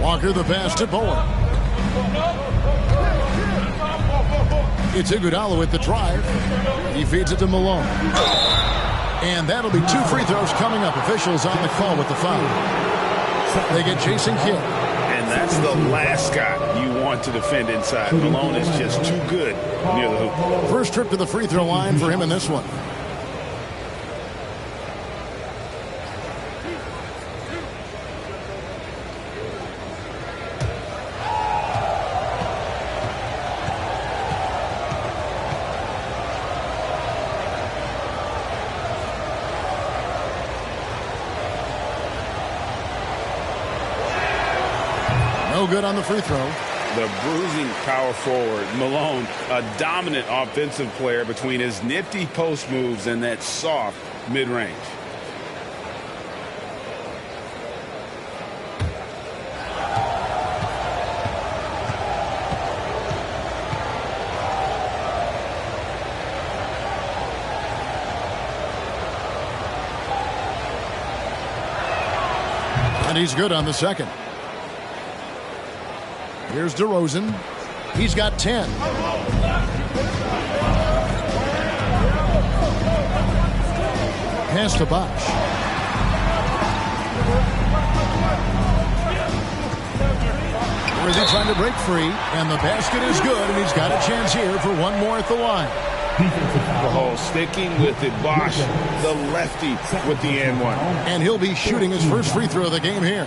Walker the pass to Bowen. It's Iguodala with the drive. He feeds it to Malone. And that'll be 2 free throws coming up. Officials on the call with the foul. They get Jason Kidd. And that's the last guy you want to defend inside. Malone is just too good near the hoop. First trip to the free throw line for him in this one. No good on the free throw. The bruising power forward, Malone, a dominant offensive player between his nifty post moves and that soft mid-range. And he's good on the second. Here's DeRozan. He's got 10. Pass to Bosh. Worthy trying to break free, and the basket is good, and he's got a chance here for one more at the line. Oh, sticking with it, Bosh, the lefty with the N1. And he'll be shooting his first free throw of the game here.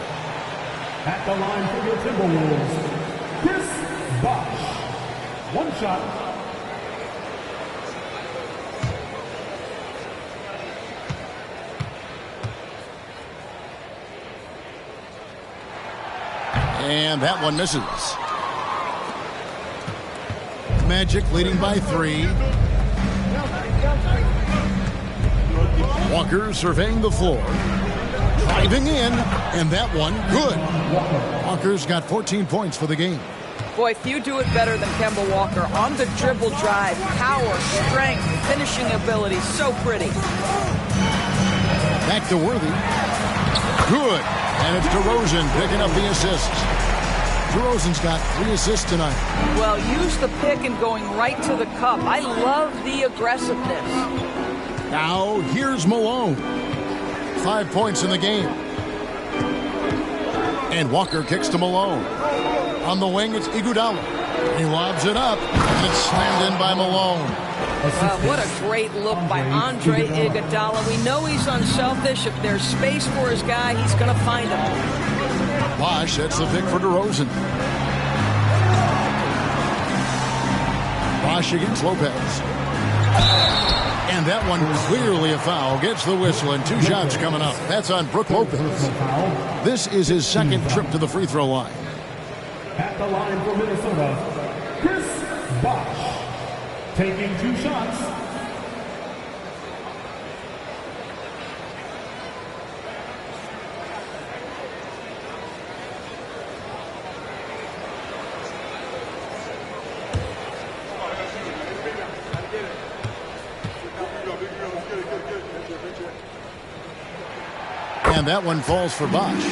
At the line for your Timberwolves, Chris Bosh. One shot. And that one misses. Magic leading by 3. Walker surveying the floor. Driving in, and that one good. Walker's got 14 points for the game. Boy, few do it better than Kemba Walker. On the dribble drive, power, strength, finishing ability, so pretty. Back to Worthy. Good. And it's DeRozan picking up the assists. DeRozan's got 3 assists tonight. Well, use the pick and going right to the cup. I love the aggressiveness. Now, here's Malone. 5 points in the game. And Walker kicks to Malone. On the wing, it's Iguodala. He lobs it up, and it's slammed in by Malone. What a great look by Andre Iguodala. We know he's unselfish. If there's space for his guy, he's going to find him. Bosh sets the pick for DeRozan. Bosh against Lopez. And that one clearly a foul. Gets the whistle, and 2 shots coming up. That's on Brook Lopez. This is his second trip to the free throw line. At the line for Minnesota, Chris Bosh. Taking 2 shots. And that one falls for Bosh.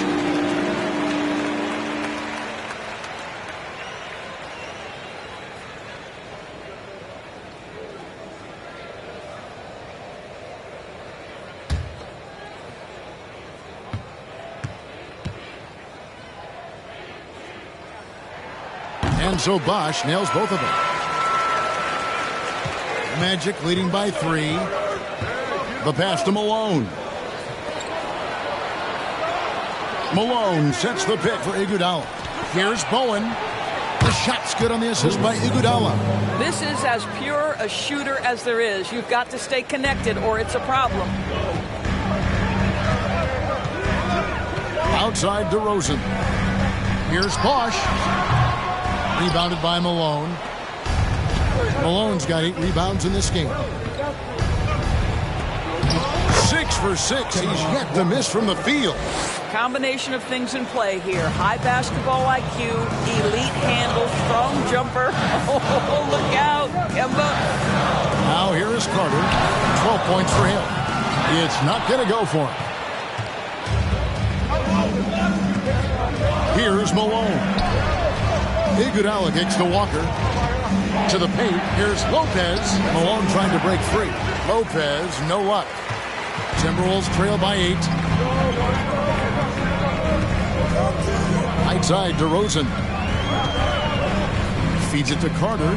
And so Bosh nails both of them. Magic leading by 3. The pass to Malone. Malone sets the pick for Iguodala. Here's Bowen. The shot's good on the assist by Iguodala. This is as pure a shooter as there is. You've got to stay connected or it's a problem. Outside DeRozan. Here's Bosh. Rebounded by Malone. Malone's got 8 rebounds in this game. 6 for 6. He's yet to miss from the field. Combination of things in play here. High basketball IQ, elite handle, strong jumper. Oh, look out, Kemba. Now here is Carter. 12 points for him. It's not going to go for him. Here's Malone. Iguodala kicks to Walker. To the paint. Here's Lopez. Malone trying to break free. Lopez, no luck. Timberwolves trail by 8. Right side, DeRozan. Feeds it to Carter.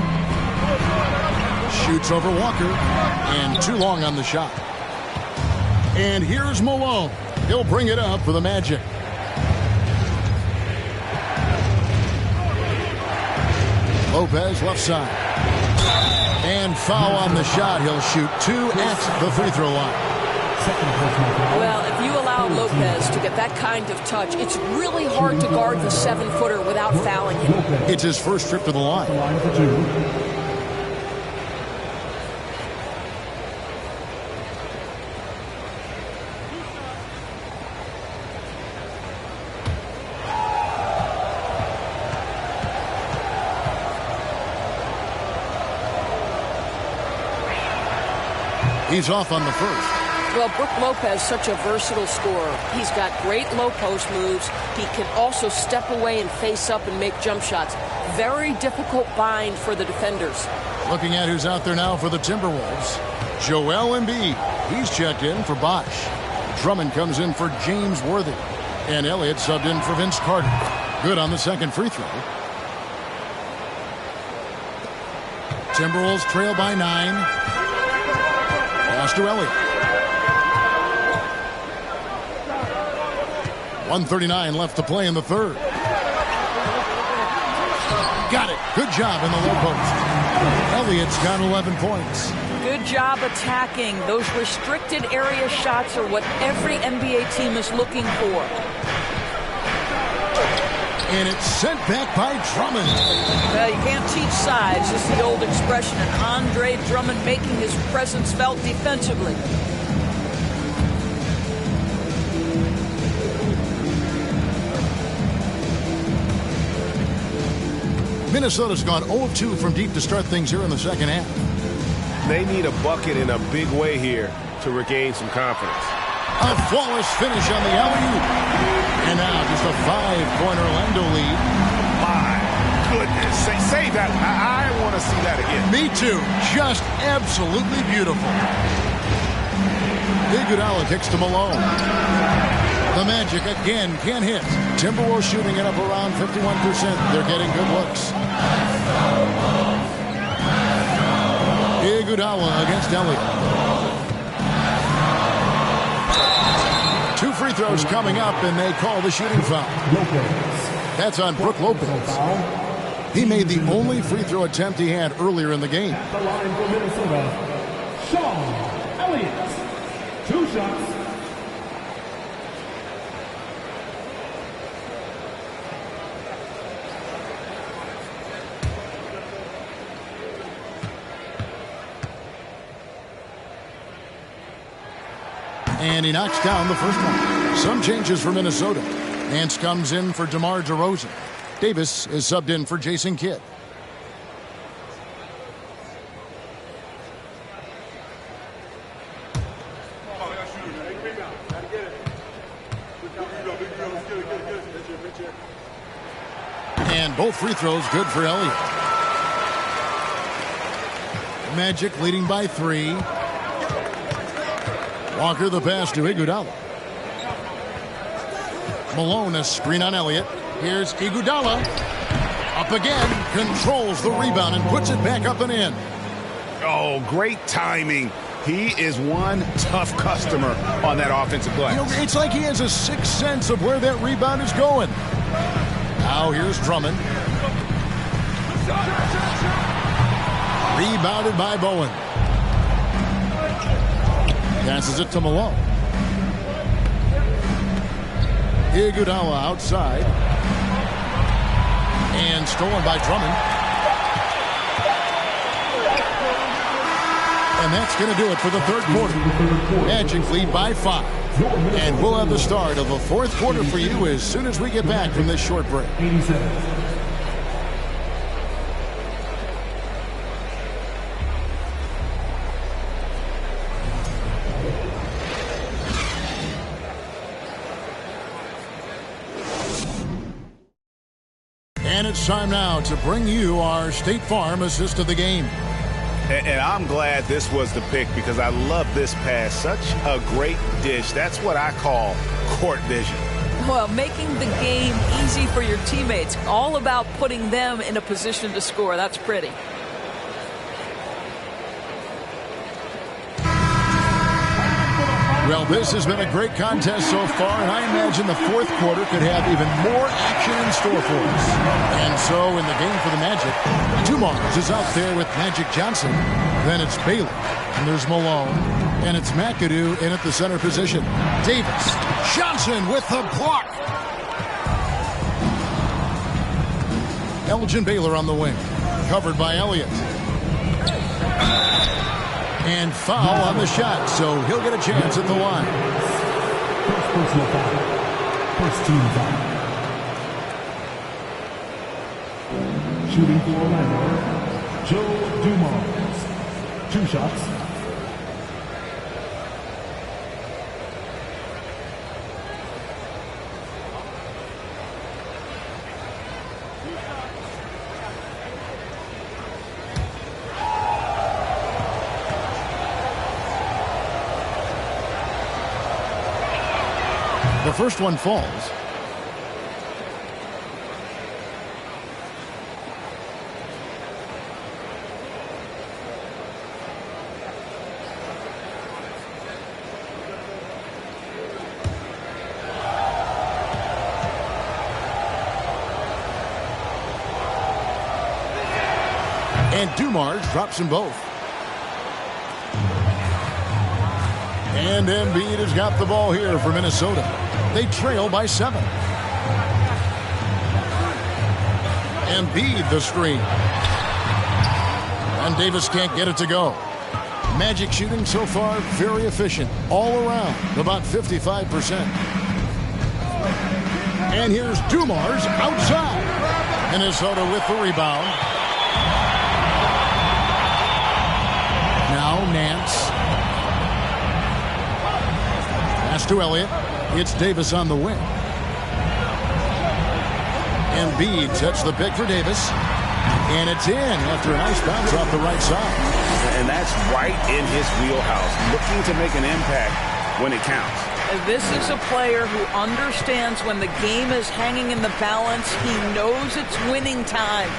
Shoots over Walker. And too long on the shot. And here's Malone. He'll bring it up for the Magic. Lopez left side. And foul on the shot. He'll shoot 2 at the free throw line. Well, if you allow Lopez to get that kind of touch, it's really hard to guard the 7-footer without fouling him. It's his first trip to the line. He's off on the first. Well, Brook Lopez, such a versatile scorer. He's got great low post moves. He can also step away and face up and make jump shots. Very difficult bind for the defenders. Looking at who's out there now for the Timberwolves. Joel Embiid. He's checked in for Bosch. Drummond comes in for James Worthy. And Elliott subbed in for Vince Carter. Good on the second free throw. Timberwolves trail by 9. Pass to Elliott. 1:39 left to play in the third. Got it. Good job in the low post. Elliott's got 11 points. Good job attacking. Those restricted area shots are what every NBA team is looking for. And it's sent back by Drummond. Well, you can't teach size. It's the old expression. And Andre Drummond making his presence felt defensively. Minnesota's gone 0-2 from deep to start things here in the second half. They need a bucket in a big way here to regain some confidence. A flawless finish on the alley-oop. And now just a 5-point Orlando lead. My goodness. Say that. I want to see that again. Me too. Just absolutely beautiful. Iguodala kicks to Malone. The Magic again can't hit. Timberwolves shooting it up around 51%. They're getting good looks. Iguodala against Elliott. 2 free throws coming up, and they call the shooting foul. That's on Brook Lopez. He made the only free throw attempt he had earlier in the game. At the line for Minnesota, Sean Elliott. 2 shots. And he knocks down the first one. Some changes for Minnesota. Nance comes in for DeMar DeRozan. Davis is subbed in for Jason Kidd. And both free throws good for Elliott. Magic leading by 3. Walker the pass to Iguodala. Malone a screen on Elliott. Here's Iguodala. Up again. Controls the rebound and puts it back up and in. Oh, great timing. He is one tough customer on that offensive glass. You know, it's like he has a sixth sense of where that rebound is going. Now here's Drummond. Rebounded by Bowen. Passes it to Malone. Iguodala outside. And stolen by Drummond. And that's going to do it for the third quarter. Magic lead by 5. And we'll have the start of the fourth quarter for you as soon as we get back from this short break. 87. And it's time now to bring you our State Farm assist of the game. And I'm glad this was the pick because I love this pass. Such a great dish. That's what I call court vision. Well, making the game easy for your teammates. All about putting them in a position to score. That's pretty. Well, this has been a great contest so far, and I imagine the fourth quarter could have even more action in store for us. And so in the game for the Magic, Dumars is out there with Magic Johnson. Then it's Baylor, and there's Malone, and it's McAdoo in at the center position. Davis, Johnson with the block. Elgin Baylor on the wing, covered by Elliott. And foul on the shot, so he'll get a chance at the line. First personal foul. First team foul. Shooting for Orlando, Joe Dumars. 2 shots. The first one falls. And Dumars drops them both. And Embiid has got the ball here for Minnesota. They trail by 7. Embiid the screen. And Davis can't get it to go. Magic shooting so far very efficient. All around, about 55%. And here's Dumars outside. Minnesota with the rebound. Now Nance. Pass to Elliott. It's Davis on the wing. Embiid sets the pick for Davis. And it's in after a nice bounce off the right side. And that's right in his wheelhouse. Looking to make an impact when it counts. This is a player who understands when the game is hanging in the balance. He knows it's winning time.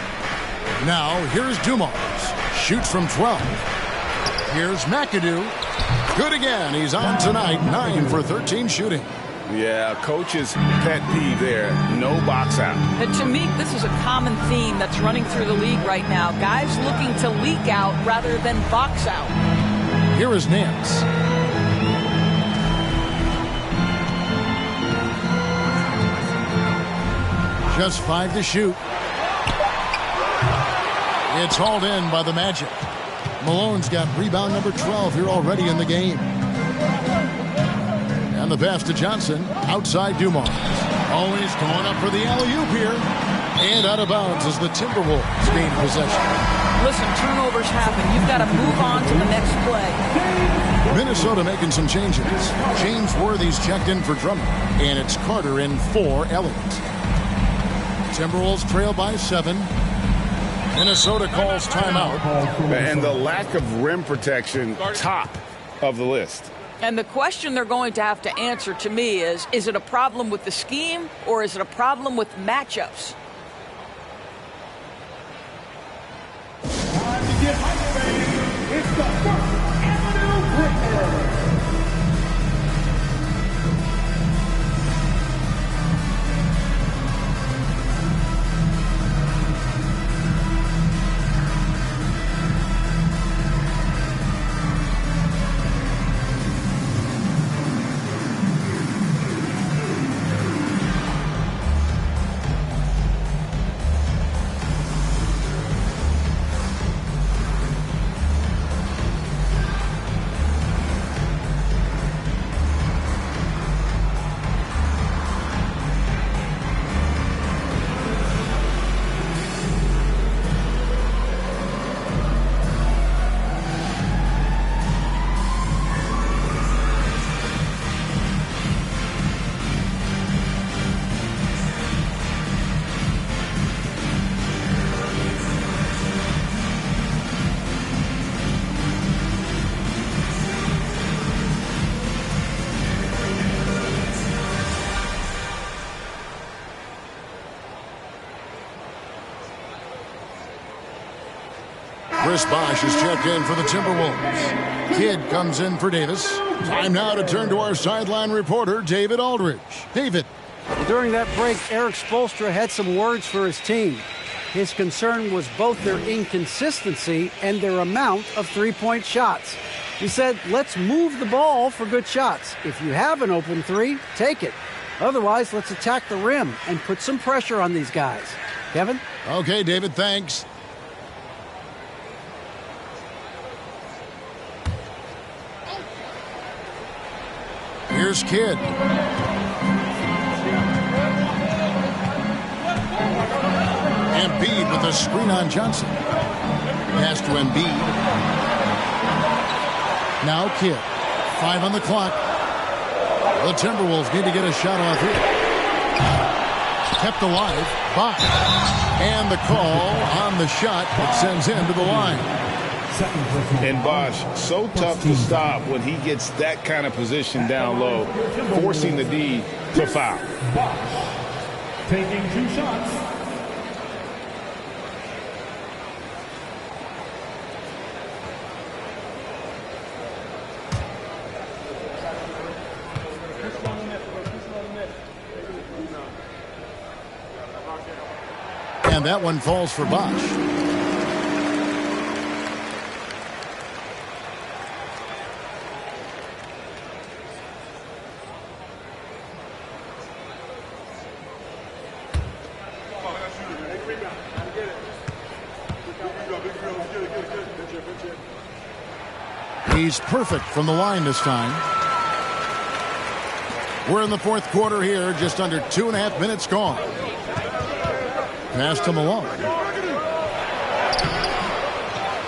Now, here's Dumars. Shoots from 12. Here's McAdoo. Good again. He's on tonight. 9 for 13 shooting. Yeah, coach's pet peeve there. No box out. And to me, this is a common theme that's running through the league right now. Guys looking to leak out rather than box out. Here is Nance. Just 5 to shoot. It's hauled in by the Magic. Malone's got rebound number 12 here already in the game. And the pass to Johnson, outside Dumars. Always going up for the alley-oop here. And out of bounds as the Timberwolves gain possession. Listen, turnovers happen. You've got to move on to the next play. Minnesota making some changes. James Worthy's checked in for Drummond. And it's Carter in for Elliott. Timberwolves trail by 7. Minnesota calls timeout. And the lack of rim protection, top of the list. And the question they're going to have to answer to me is it a problem with the scheme or is it a problem with matchups? Time to get hype, baby. It's the First Avenue Breaker. Chris Bosh is checked in for the Timberwolves. Kidd comes in for Davis. Time now to turn to our sideline reporter, David Aldridge. David. During that break, Eric Spoelstra had some words for his team. His concern was both their inconsistency and their amount of three-point shots. He said, let's move the ball for good shots. If you have an open three, take it. Otherwise, let's attack the rim and put some pressure on these guys. Kevin? Okay, David, thanks. Here's Kidd. Embiid with a screen on Johnson. Pass to Embiid. Now Kidd. 5 on the clock. The Timberwolves need to get a shot off here. Kept alive. Bosh. And the call on the shot that sends him to the line. And Bosh, so tough to stop when he gets that kind of position down low, forcing the D to foul. Bosh taking 2 shots. And that one falls for Bosh. He's perfect from the line this time. We're in the fourth quarter here, just under 2.5 minutes gone. Pass to Malone.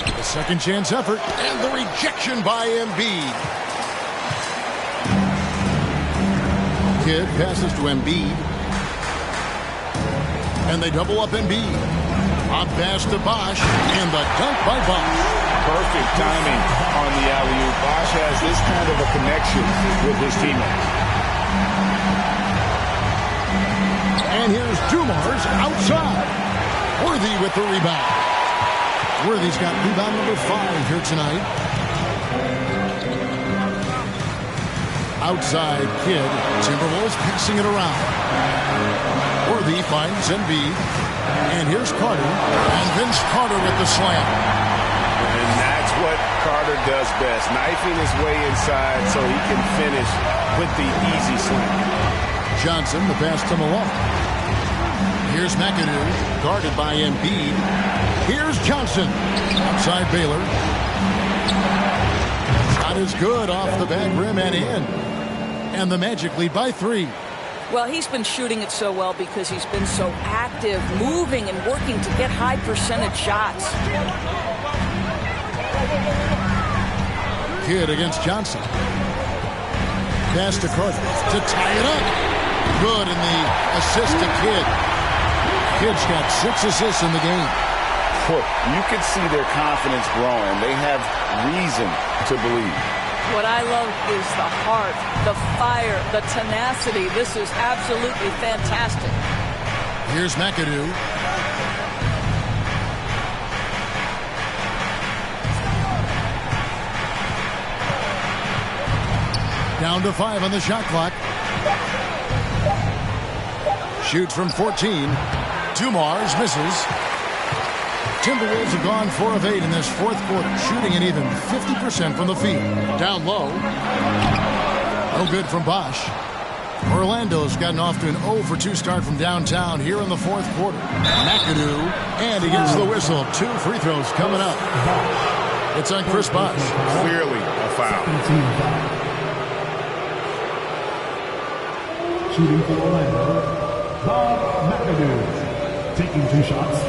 The second chance effort and the rejection by Embiid. Kidd passes to Embiid. And they double up Embiid. A pass to Bosh and the dunk by Bosh. Perfect timing on the alley-oop. Bosh has this kind of a connection with his teammates. And here's Dumars outside. Worthy with the rebound. Worthy's got rebound number 5 here tonight. Outside Kidd. Timberwolves passing it around. Worthy finds Embiid. And here's Carter. And Vince Carter with the slam. And that's what Carter does best. Knifing his way inside so he can finish with the easy slam. Johnson, the pass to Malone. Here's McAdoo, guarded by Embiid. Here's Johnson. Outside Baylor. Shot is good off the back rim and in. And the Magic lead by 3. Well, he's been shooting it so well because he's been so active, moving and working to get high percentage shots. Kidd against Johnson. Pass to Carter to tie it up. Good in the assist to Kidd. Kidd's got 6 assists in the game. You can see their confidence growing. They have reason to believe. What I love is the heart, the fire, the tenacity. This is absolutely fantastic. Here's McAdoo. Down to 5 on the shot clock. Shoots from 14. Dumars misses. Timberwolves have gone 4 of 8 in this fourth quarter, shooting an even 50% from the field. Down low. No good from Bosh. Orlando's gotten off to an 0 for 2 start from downtown here in the fourth quarter. McAdoo, and he gets the whistle. 2 free throws coming up. It's on Chris Bosh. Clearly a foul. Shooting for Orlando, Bob McAdoo, taking 2 shots.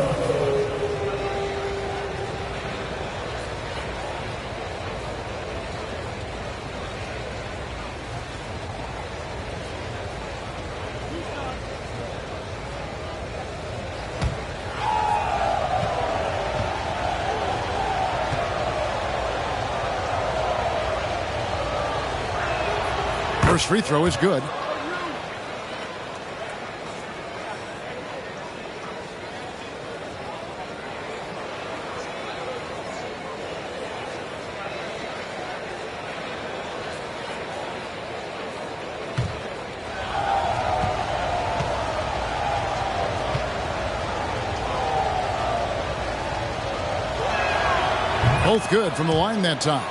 First free throw is good. Both good from the line that time.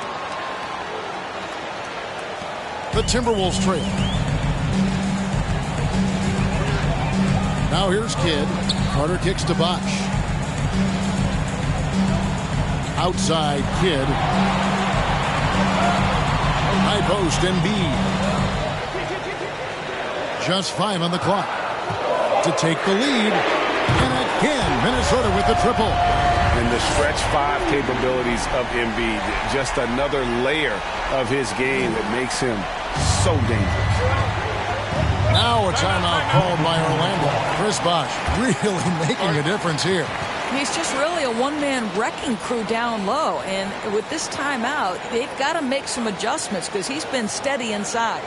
The Timberwolves trail. Now here's Kidd. Carter kicks to Bosch. Outside Kidd. High post Embiid. Just 5 on the clock to take the lead. And again, Minnesota with the triple. And the stretch 5 capabilities of Embiid. Just another layer of his game that makes him so dangerous. Now a timeout called by Orlando. Chris Bosh really making a difference here. He's just really a one-man wrecking crew down low. And with this timeout, they've got to make some adjustments because he's been steady inside.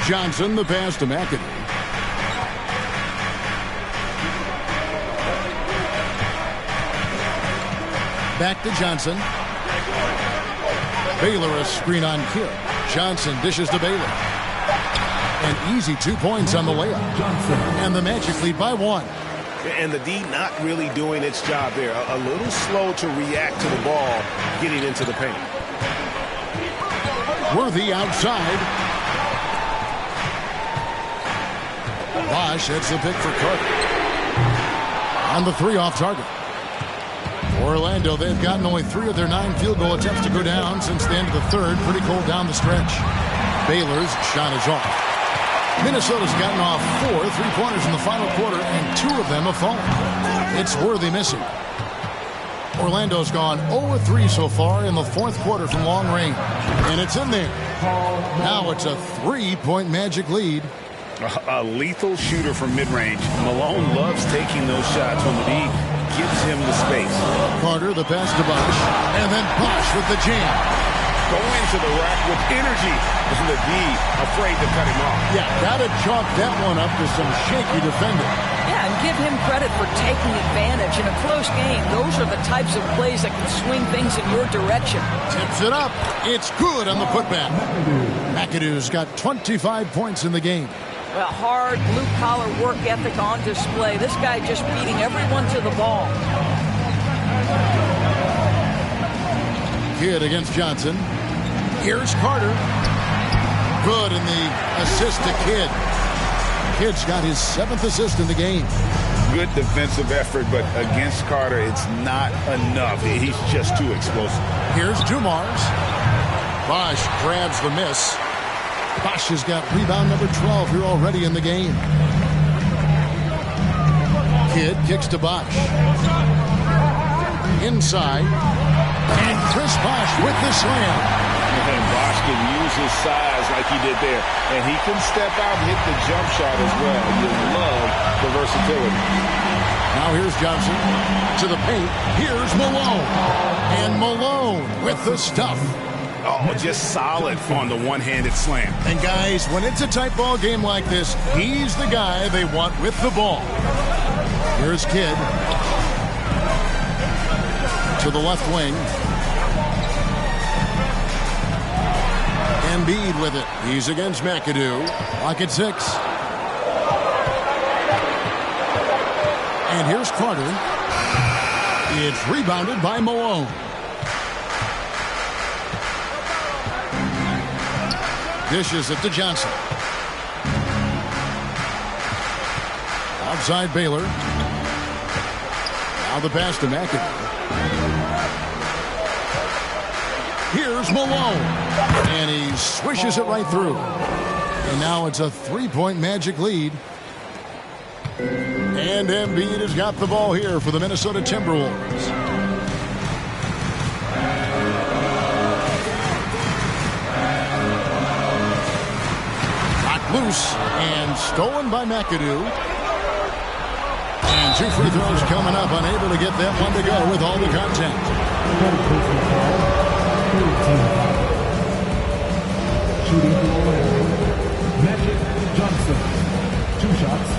Johnson, the pass to McAdoo. Back to Johnson. Baylor a screen on Kidd. Johnson dishes to Baylor. An easy 2 points on the layup. Johnson. And the Magic lead by 1. And the D not really doing its job there. A little slow to react to the ball getting into the paint. Worthy outside. Bosh hits the pick for Carter. On the 3 off target. Orlando, they've gotten only 3 of their 9 field goal attempts to go down since the end of the third. Pretty cold down the stretch. Baylor's shot is off. Minnesota's gotten off 4 3-pointers in the final quarter, and 2 of them have fallen. It's Worthy missing. Orlando's gone 0-3 so far in the 4th quarter from long range. And it's in there. Now it's a 3-point Magic lead. A lethal shooter from mid-range. Malone loves taking those shots when the D gives him the space. Carter, the pass to Bosh. And then Bosh with the jam. Going to the rack with energy. And the D afraid to cut him off. Yeah, gotta chalk that one up to some shaky defending. Yeah, and give him credit for taking advantage in a close game. Those are the types of plays that can swing things in your direction. Tips it up. It's good on the putback. McAdoo's got 25 points in the game. Well, hard blue-collar work ethic on display. This guy just beating everyone to the ball. Kidd against Johnson. Here's Carter. Good in the assist to Kidd. Kidd's got his 7th assist in the game. Good defensive effort, but against Carter, it's not enough. He's just too explosive. Here's Dumars. Bosh grabs the miss. Bosh has got rebound number 12 here already in the game. Kidd kicks to Bosh. Inside. And Chris Bosh with the slam. And Bosch can use his size like he did there. And he can step out and hit the jump shot as well. You love the versatility. Now here's Johnson to the paint. Here's Malone. And Malone with the stuff. Oh, just solid on the one-handed slam. And guys, when it's a tight ball game like this, he's the guy they want with the ball. Here's Kidd to the left wing. Embiid with it. He's against McAdoo. Clock at 6. And here's Carter. It's rebounded by Malone. Dishes it to Johnson. Outside Baylor. Now the pass to McAdoo. Here's Malone. And he swishes it right through. And now it's a three-point Magic lead. And Embiid has got the ball here for the Minnesota Timberwolves. Knocked loose and stolen by McAdoo. And 2 free throws coming up, unable to get that one to go with all the contact. Shooting for Magic Johnson. 2 shots.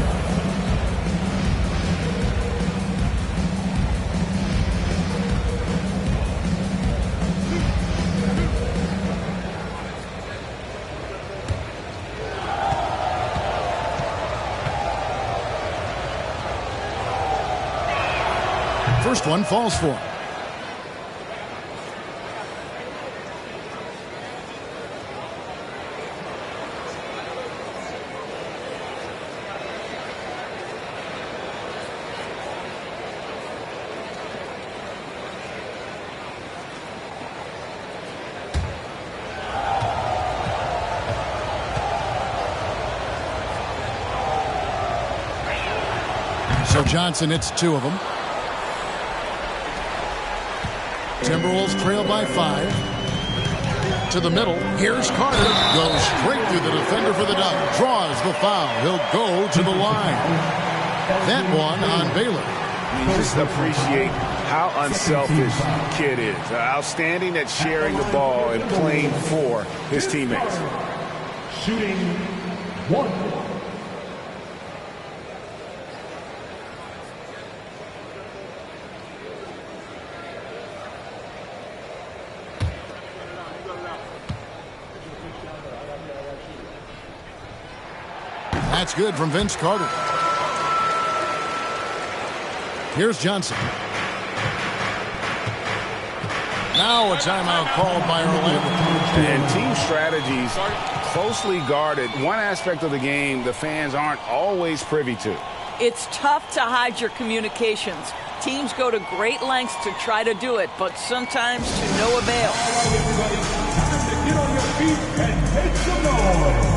First one falls for him. So Johnson hits 2 of them. Timberwolves trail by 5. To the middle. Here's Carter. Goes straight through the defender for the dunk. Draws the foul. He'll go to the line. That one on Baylor. You just appreciate how unselfish Kidd is. Outstanding at sharing the ball and playing for his teammates. Shooting 1. That's good from Vince Carter. Here's Johnson. Now a timeout called by Orlando. And team strategies closely guarded. One aspect of the game the fans aren't always privy to. It's tough to hide your communications. Teams go to great lengths to try to do it, but sometimes to no avail. Get on your feet and make some noise.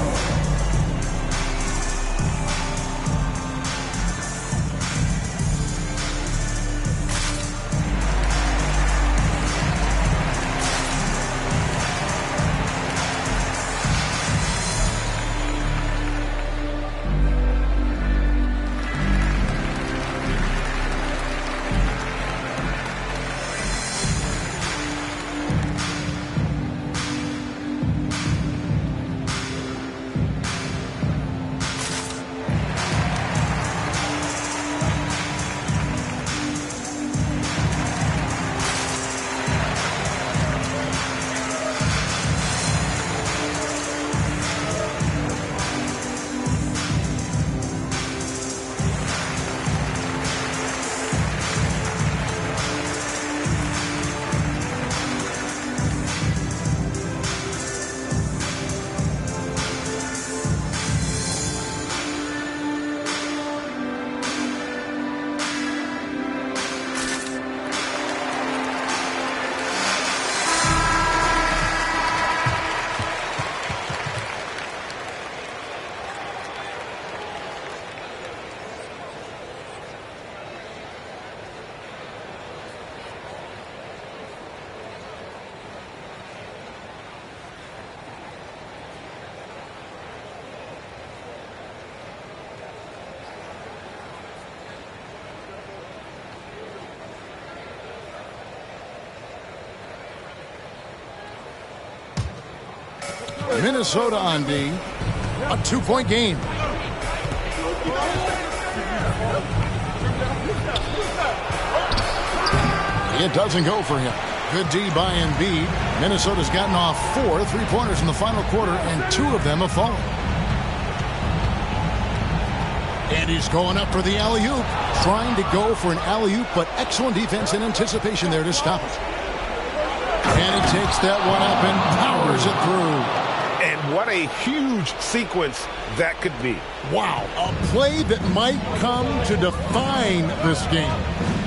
Minnesota on D. A 2-point game. It doesn't go for him. Good D by Embiid. Minnesota's gotten off 4 3-pointers in the final quarter, and 2 of them have fallen. And he's going up for the alley-oop. Trying to go for an alley-oop, but excellent defense and anticipation there to stop it. And he takes that one up and powers it through. And what a huge sequence that could be. Wow, a play that might come to define this game.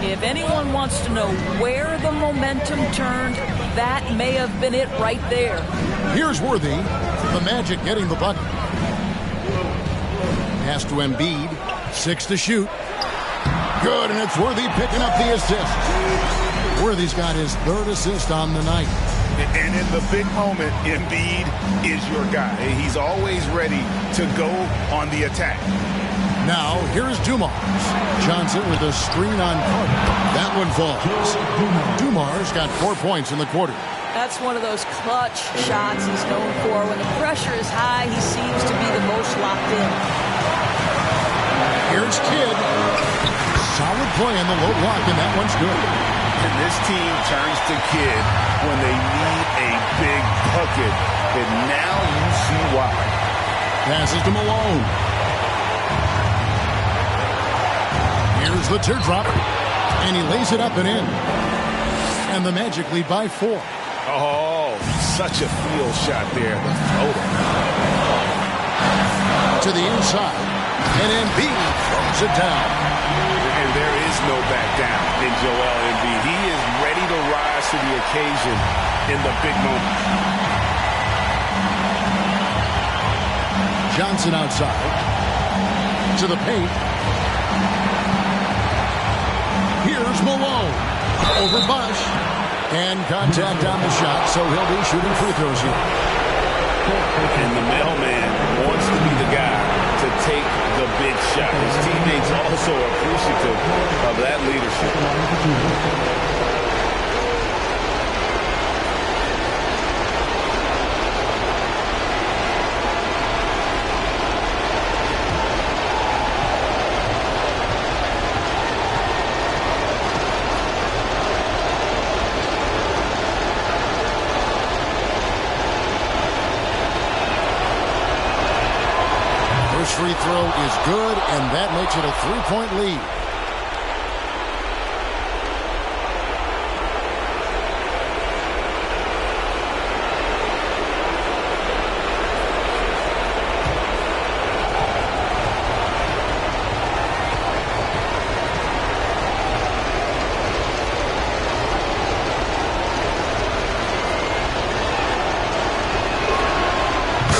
If anyone wants to know where the momentum turned, that may have been it right there. Here's Worthy. The Magic getting the bucket. Pass to Embiid. 6 to shoot. Good, and it's Worthy picking up the assist. Worthy's got his 3rd assist on the night. And in the big moment, Embiid is your guy. He's always ready to go on the attack. Now, here's Dumars. Johnson with a screen on Carter. That one falls. Dumars got 4 points in the quarter. That's one of those clutch shots he's known for. When the pressure is high, he seems to be the most locked in. Here's Kidd. Solid play in the low block, and that one's good. And this team turns to Kidd when they need a big bucket. And now you see why. Passes to Malone. Here's the teardrop. And he lays it up and in. And the Magic lead by 4. Oh, such a field shot there. The floater. To the inside. And Embiid throws it down. And there is no back down in Joel Embiid. He is ready to rise to the occasion in the big moment. Johnson outside. To the paint. Here's Malone. Over Bush. And contact on the shot, so he'll be shooting free throws here. And the mailman wants to be the guy to take the big shot. His teammates also appreciative of that leadership. Free throw is good, and that makes it a 3-point lead.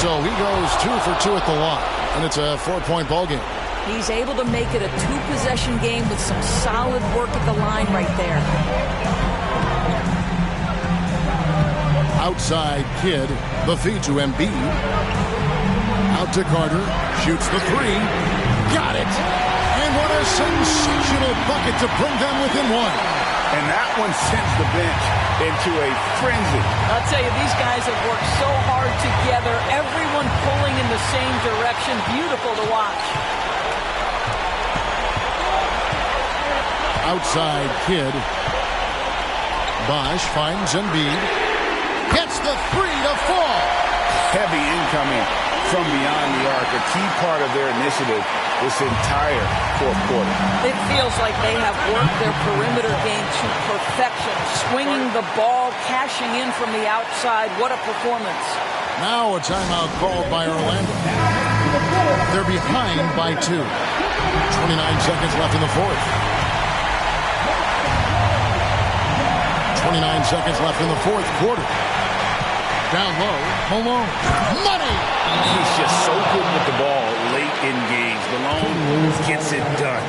So he goes 2 for 2 at the line. And it's a 4-point ball game. He's able to make it a 2-possession game with some solid work at the line right there. Outside Kidd. The feed to Embiid. Out to Carter. Shoots the 3. Got it. And what a sensational bucket to bring them within 1. And that one sends the bench into a frenzy. I'll tell you, these guys have worked so hard together. Everyone pulling in the same direction. Beautiful to watch. Outside Kidd. Bosch finds Embiid. Gets the 3 to fall. Heavy incoming from beyond the arc. A key part of their initiative this entire fourth quarter. It feels like they have worked their perimeter game to perfection. Swinging the ball, cashing in from the outside. What a performance. Now a timeout called by Orlando. They're behind by 2. 29 seconds left in the fourth. 29 seconds left in the fourth quarter. Down low, Malone. Money! He's just so good with the ball late in games. Malone gets it done.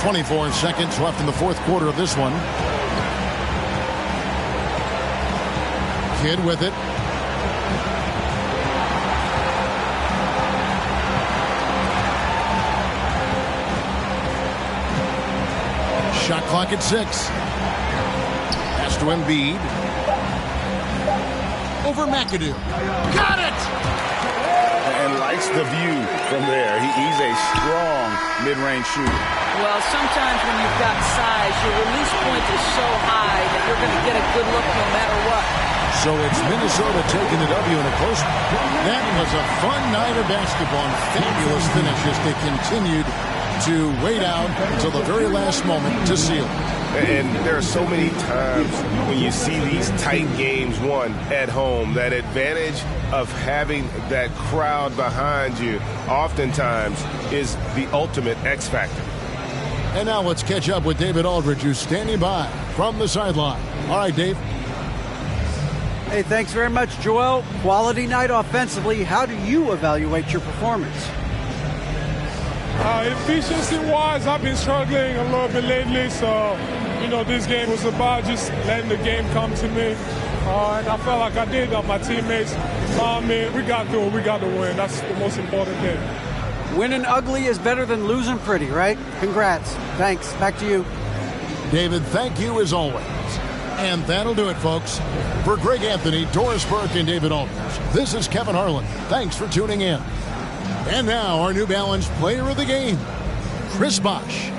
.24 seconds left in the fourth quarter of this one. Kidd with it. Shot clock at 6. Pass to Embiid. Over McAdoo. Got it! And likes the view from there. He's a strong mid-range shooter. Well, sometimes when you've got size, your release point is so high that you're going to get a good look no matter what. So it's Minnesota taking the W in a close one. That was a fun night of basketball and fabulous finish as they continued to wait out until the very last moment to seal it. And there are so many times when you see these tight games won at home, that advantage of having that crowd behind you oftentimes is the ultimate X factor. And now let's catch up with David Aldridge, who's standing by from the sideline. All right, Dave. Hey, thanks very much, Joel. Quality night offensively. How do you evaluate your performance? Efficiency-wise, I've been struggling a little bit lately, so, this game was about just letting the game come to me. And I felt like I did. My teammates found me. We got through it. We got to win. That's the most important thing. Winning ugly is better than losing pretty, right? Congrats. Thanks. Back to you. David, thank you as always. And that'll do it, folks. For Greg Anthony, Doris Burke, and David Aldridge, this is Kevin Harlan. Thanks for tuning in. And now, our New Balance Player of the Game, Chris Bosh.